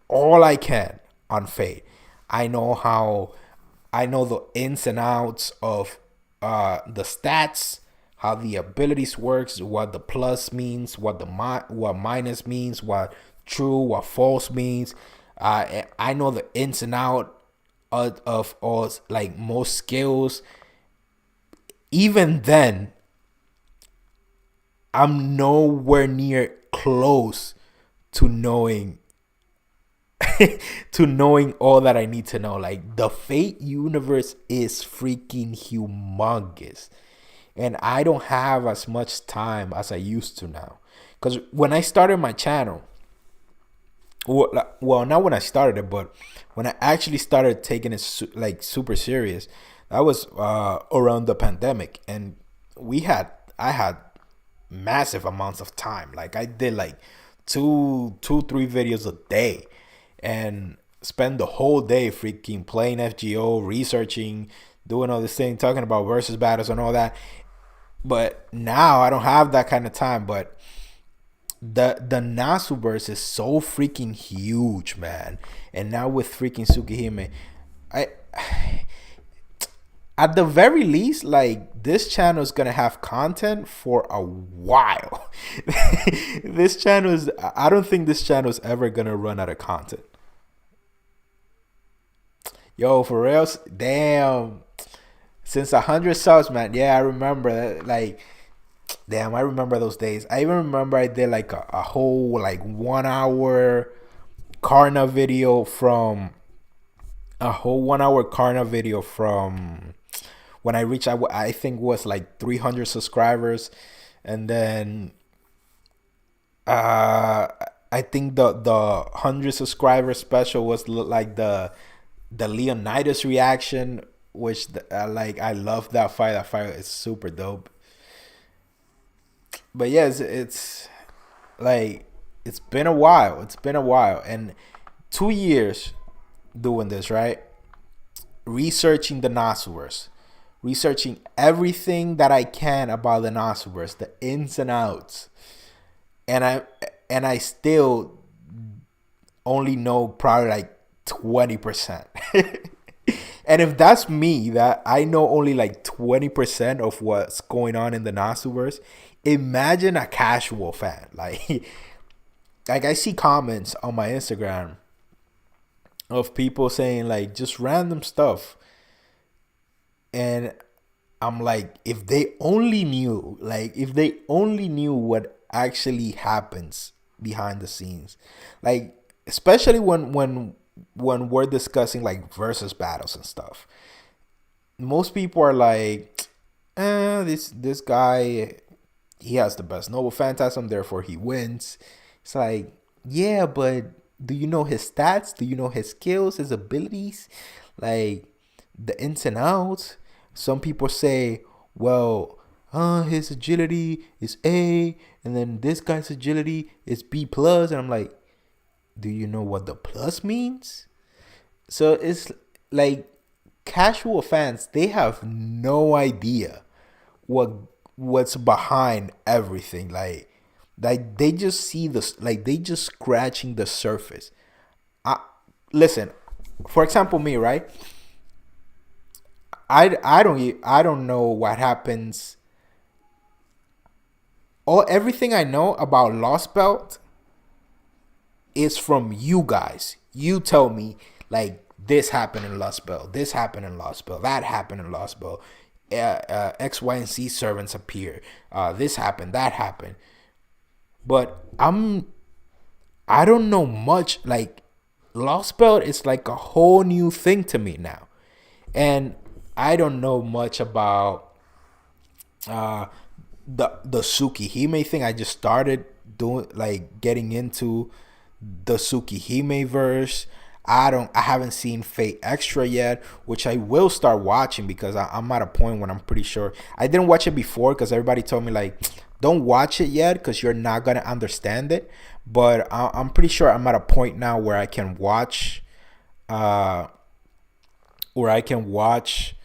all I can on Fate. I know how, I know the ins and outs of the stats, how the abilities works, what the plus means, what the what minus means, what true, what false means. I know the ins and out of all like most skills. Even then, I'm nowhere near close to knowing to knowing all that I need to know. Like the Fate universe is freaking humongous. And I don't have as much time as I used to now. Because when I started my channel, well, not when I started it, but when I actually started taking it like super serious, that was around the pandemic, and I had massive amounts of time. Like I did like three videos a day, and spend the whole day freaking playing FGO, researching, doing all this thing, talking about versus battles and all that. But now I don't have that kind of time. But the Nasuverse is so freaking huge, man. And now with freaking Tsukihime, I at the very least, like this channel is gonna have content for a while. This channel is, I don't think this channel is ever gonna run out of content. Yo, for real, damn. Since 100 subs, man. Yeah, I remember that. Like, damn, I remember those days. I even remember I did like a whole like 1 hour Karna video from when I reached, I think was like 300 subscribers, and then I think the 100 subscriber special was like the Leonidas reaction, which like I love that fight. That fight is super dope. But yes, it's like it's been a while. It's been a while, and 2 years doing this, right? Researching the Nasuverse, researching everything that I can about the Nasuverse, the ins and outs, and I still only know probably like 20%. And if that's me, that I know only like 20% of what's going on in the Nasuverse, imagine a casual fan. Like I see comments on my Instagram of people saying like just random stuff, and I'm like, if they only knew, what actually happens behind the scenes, like especially when we're discussing like versus battles and stuff, most people are like, this guy, he has the best noble phantasm, therefore he wins. It's like, yeah, but do you know his stats? Do you know his skills, his abilities, like the ins and outs? Some people say, well, his agility is A, and then this guy's agility is B plus, and I'm like, do you know what the plus means? So it's like casual fans, they have no idea what's behind everything. Like they just see this, like they just scratching the surface. Listen, for example, me, right? I don't know what happens. Everything I know about Lost Belt is from you guys. You tell me like this happened in Lost Belt, this happened in Lost Belt, that happened in Lost Belt. X, Y, and Z servants appear. This happened, that happened. But I don't know much. Like Lost Belt is like a whole new thing to me now, and I don't know much about uh the Tsukihime thing. I just started doing like getting into the Tsukihime verse. I haven't seen Fate Extra yet, which I will start watching because I'm at a point when I'm pretty sure I didn't watch it before because everybody told me like don't watch it yet because you're not gonna understand it. But I'm pretty sure I'm at a point now uh where I can watch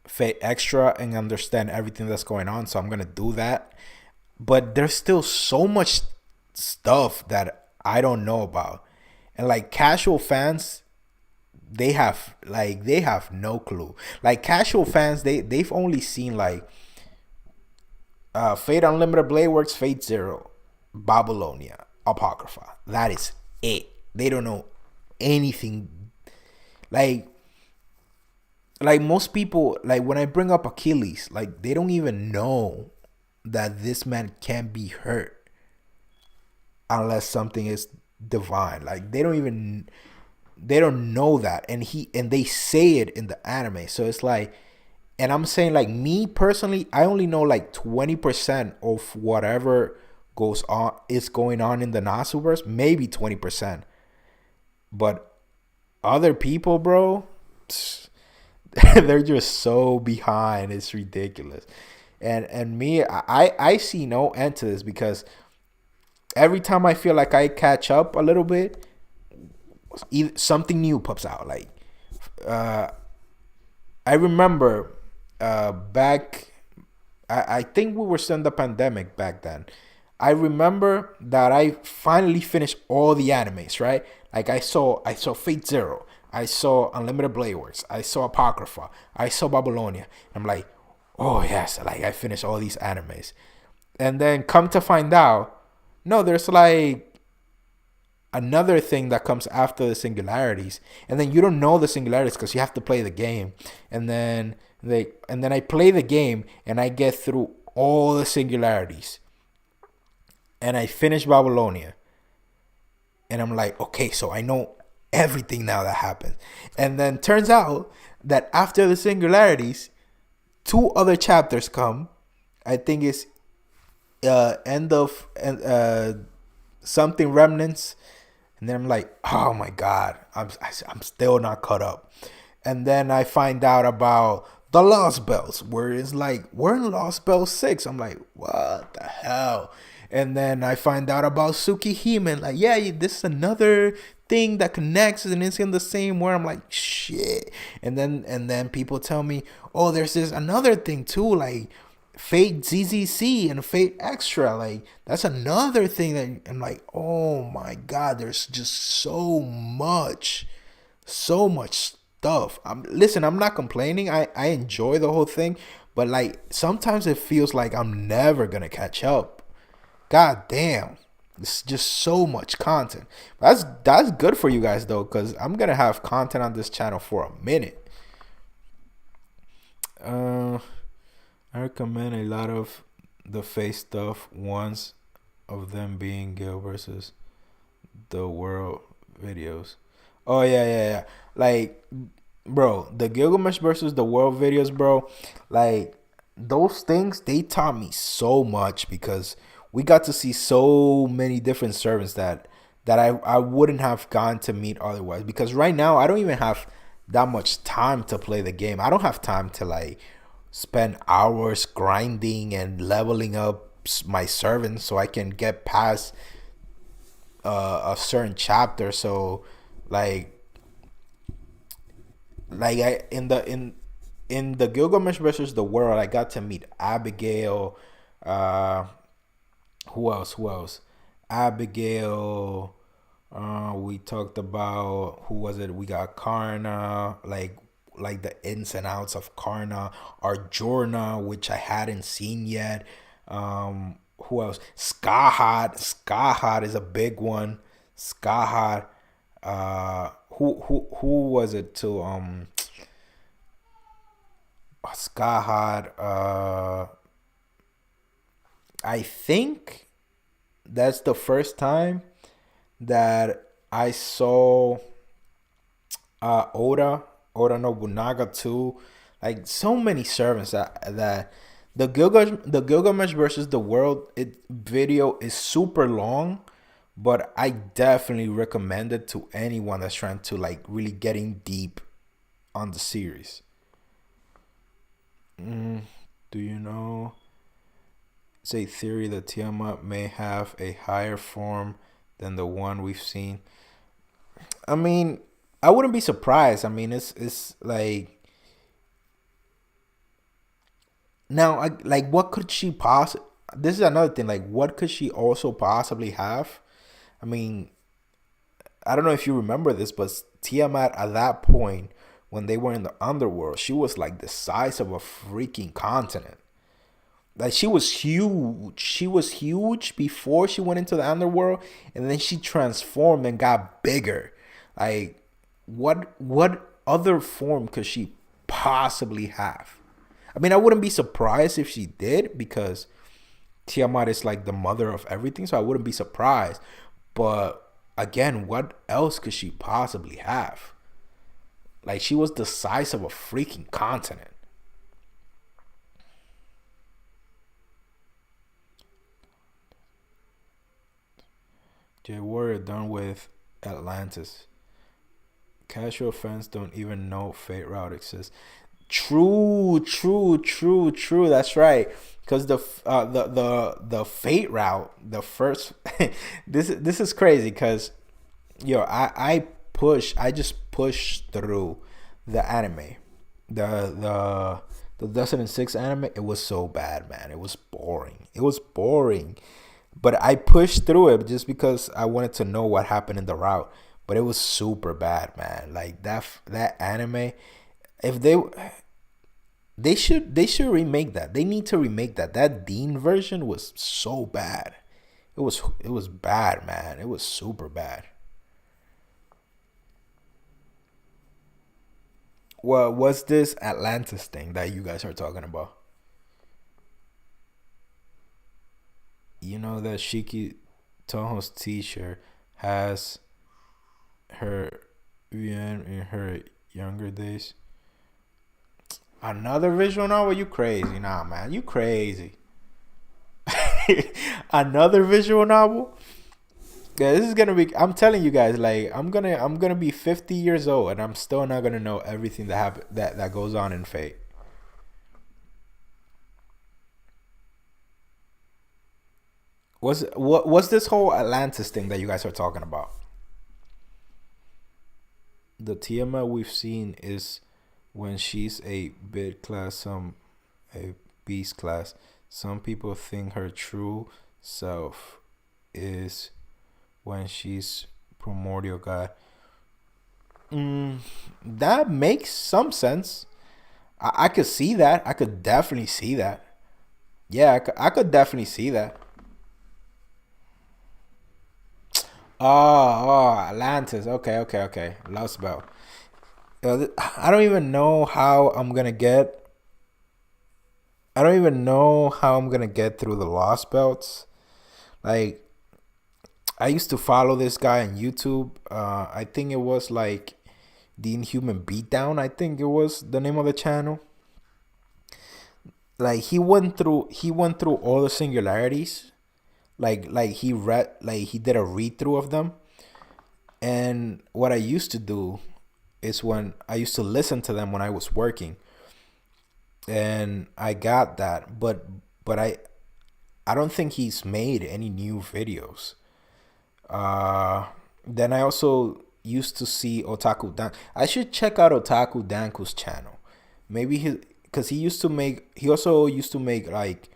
Fate Extra and understand everything that's going on. So I'm gonna do that. But there's still so much stuff that I don't know about. And like casual fans, they have no clue. Like casual fans, they've only seen like Fate Unlimited Blade Works, Fate Zero, Babylonia, Apocrypha. That is it. They don't know anything. Like most people, like when I bring up Achilles, like they don't even know that this man can be hurt unless something is divine. Like they don't know that, and they say it in the anime. So it's like, and I'm saying like me personally, I only know like 20% of whatever goes on is going on in the Nasuverse, maybe 20%. But other people, bro, they're just so behind. It's ridiculous. And me, I see no end to this because every time I feel like I catch up a little bit, something new pops out. Like uh, I remember back, I think we were still in the pandemic back then. I remember that I finally finished all the animes, right? Like I saw Fate Zero, I saw Unlimited Blade Works, I saw Apocrypha, I saw Babylonia. I'm like, oh yes, like I finished all these animes. And then come to find out, no, there's like another thing that comes after the singularities, and then you don't know the singularities because you have to play the game. And then I play the game and I get through all the singularities and I finish Babylonia, and I'm like, okay, so I know everything now that happens. And then turns out that after the singularities, two other chapters come. I think it's end of something remnants. And then I'm like, oh my god, I'm still not caught up. And then I find out about the Lost Bells, where it's like we're in Lost Bells 6. I'm like, what the hell? And then I find out about Tsukihime, like, yeah, this is another thing that connects and it's in the same where I'm like, shit. And then people tell me, oh, there's this another thing too, like Fate ZZC and Fate Extra, like that's another thing that I'm like, oh my god, there's just so much stuff. I'm not complaining. I enjoy the whole thing, but like sometimes it feels like I'm never gonna catch up. God damn. It's just so much content. That's good for you guys though, because I'm gonna have content on this channel for a minute. I recommend a lot of the face stuff. Ones of them being Gil versus the world videos. Oh yeah. Like, bro, the Gilgamesh versus the world videos, bro. Like those things, they taught me so much because we got to see so many different servants that I wouldn't have gone to meet otherwise. Because right now I don't even have that much time to play the game. I don't have time to like spend hours grinding and leveling up my servants so I can get past a certain chapter. So like I in the Gilgamesh versus the world, I got to meet Abigail. Who else? Abigail. We talked about, who was it? We got Karna, like the ins and outs of Karna, Arjorna, which I hadn't seen yet. Who else? Skahad is a big one. Skahad. Who was it to Skahad? I think that's the first time that I saw Oda Nobunaga too. Like so many servants that the Gilgamesh versus the world video is super long, but I definitely recommend it to anyone that's trying to like really getting deep on the series. Do you know? It's a theory that Tiamat may have a higher form than the one we've seen. I mean, I wouldn't be surprised. I mean, it's like now, like what could she possibly? This is another thing. Like, what could she also possibly have? I mean, I don't know if you remember this, but Tiamat at that point, when they were in the underworld, she was like the size of a freaking continent. Like she was huge. She was huge before she went into the underworld, and then she transformed and got bigger. Like what other form could she possibly have? I mean, I wouldn't be surprised if she did because Tiamat is like the mother of everything, so I wouldn't be surprised. But again, what else could she possibly have? Like she was the size of a freaking continent. Jay Warrior done with Atlantis. Casual fans don't even know Fate Route exists. True, true, true, true. That's right. Because the Fate Route, the first, this is crazy. Because yo, I just pushed through the anime, the 2006 anime. It was so bad, man. It was boring. It was boring. But I pushed through it just because I wanted to know what happened in the route. But it was super bad, man. Like that anime, if they should remake that. They need to remake that. That Dean version was so bad. It was bad, man. It was super bad. Well, what's this Atlantis thing that you guys are talking about? You know that Shiki Toho's teacher has her VN in her younger days. Another visual novel? You crazy? Nah, man, you crazy. Another visual novel? Yeah, this is gonna be. I'm telling you guys, like I'm gonna be 50 years old, and I'm still not gonna know everything that goes on in Fate. What's this whole Atlantis thing that you guys are talking about? The Tiamat we've seen is when she's a bid class, some a beast class. Some people think her true self is when she's primordial god. That makes some sense. I could see that. I could definitely see that. Yeah, I could definitely see that. Oh, Atlantis. Okay, okay, okay. Lost Bell. I don't even know how I'm gonna get. I don't even know how I'm gonna get through the Lost Belts. Like I used to follow this guy on YouTube. I think it was like the Inhuman Beatdown. I think it was the name of the channel. Like he went through all the singularities. Like he did a read through of them. And what I used to do is when I used to listen to them when I was working, and I got that, but I don't think he's made any new videos. Then I also used to see Otaku Dan. I should check out Otaku Danku's channel. Maybe because he also used to make like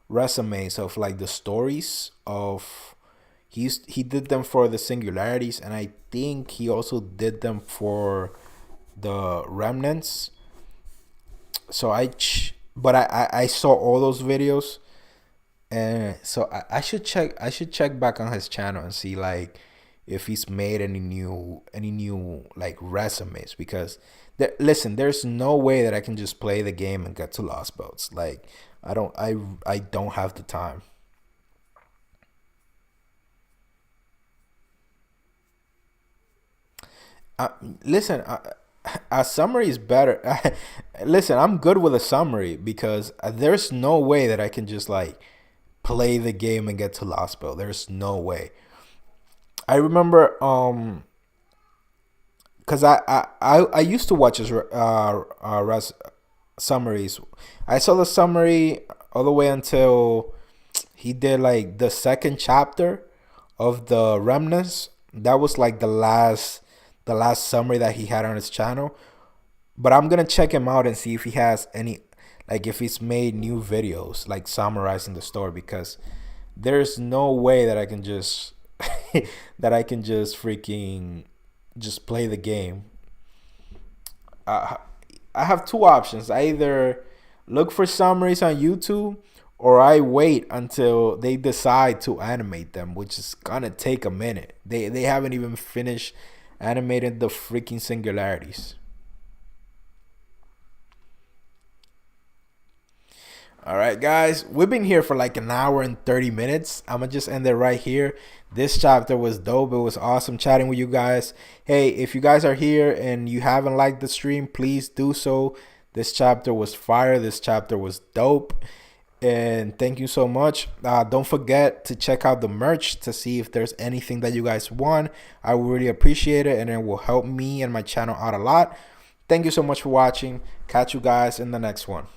resumes of like the stories of he did them for the singularities, and I think he also did them for the remnants. So but I saw all those videos, and so I should check back on his channel and see like if he's made any new like resumes, because listen, there's no way that I can just play the game and get to lost belts. Like I don't have the time. uh, Listen, A summary is better. Listen, I'm good with a summary because there's no way that I can just like play the game and get to Lost Bell. There's no way. I remember because I used to watch his summaries. I saw the summary all the way until he did like the second chapter of the remnants. That was like the last summary that he had on his channel. But I'm gonna check him out and see if he has any, like if he's made new videos like summarizing the story, because there's no way that I can just that I can just freaking just play the game. uh, I have two options. I either look for summaries on YouTube, or I wait until they decide to animate them, which is gonna take a minute. They haven't even finished animating the freaking singularities. All right, guys, we've been here for like an hour and 30 minutes. I'm gonna just end it right here. This chapter was dope. It was awesome chatting with you guys. Hey, if you guys are here and you haven't liked the stream, please do so. This chapter was fire. This chapter was dope. And thank you so much. Don't forget to check out the merch to see if there's anything that you guys want. I would really appreciate it, and it will help me and my channel out a lot. Thank you so much for watching. Catch you guys in the next one.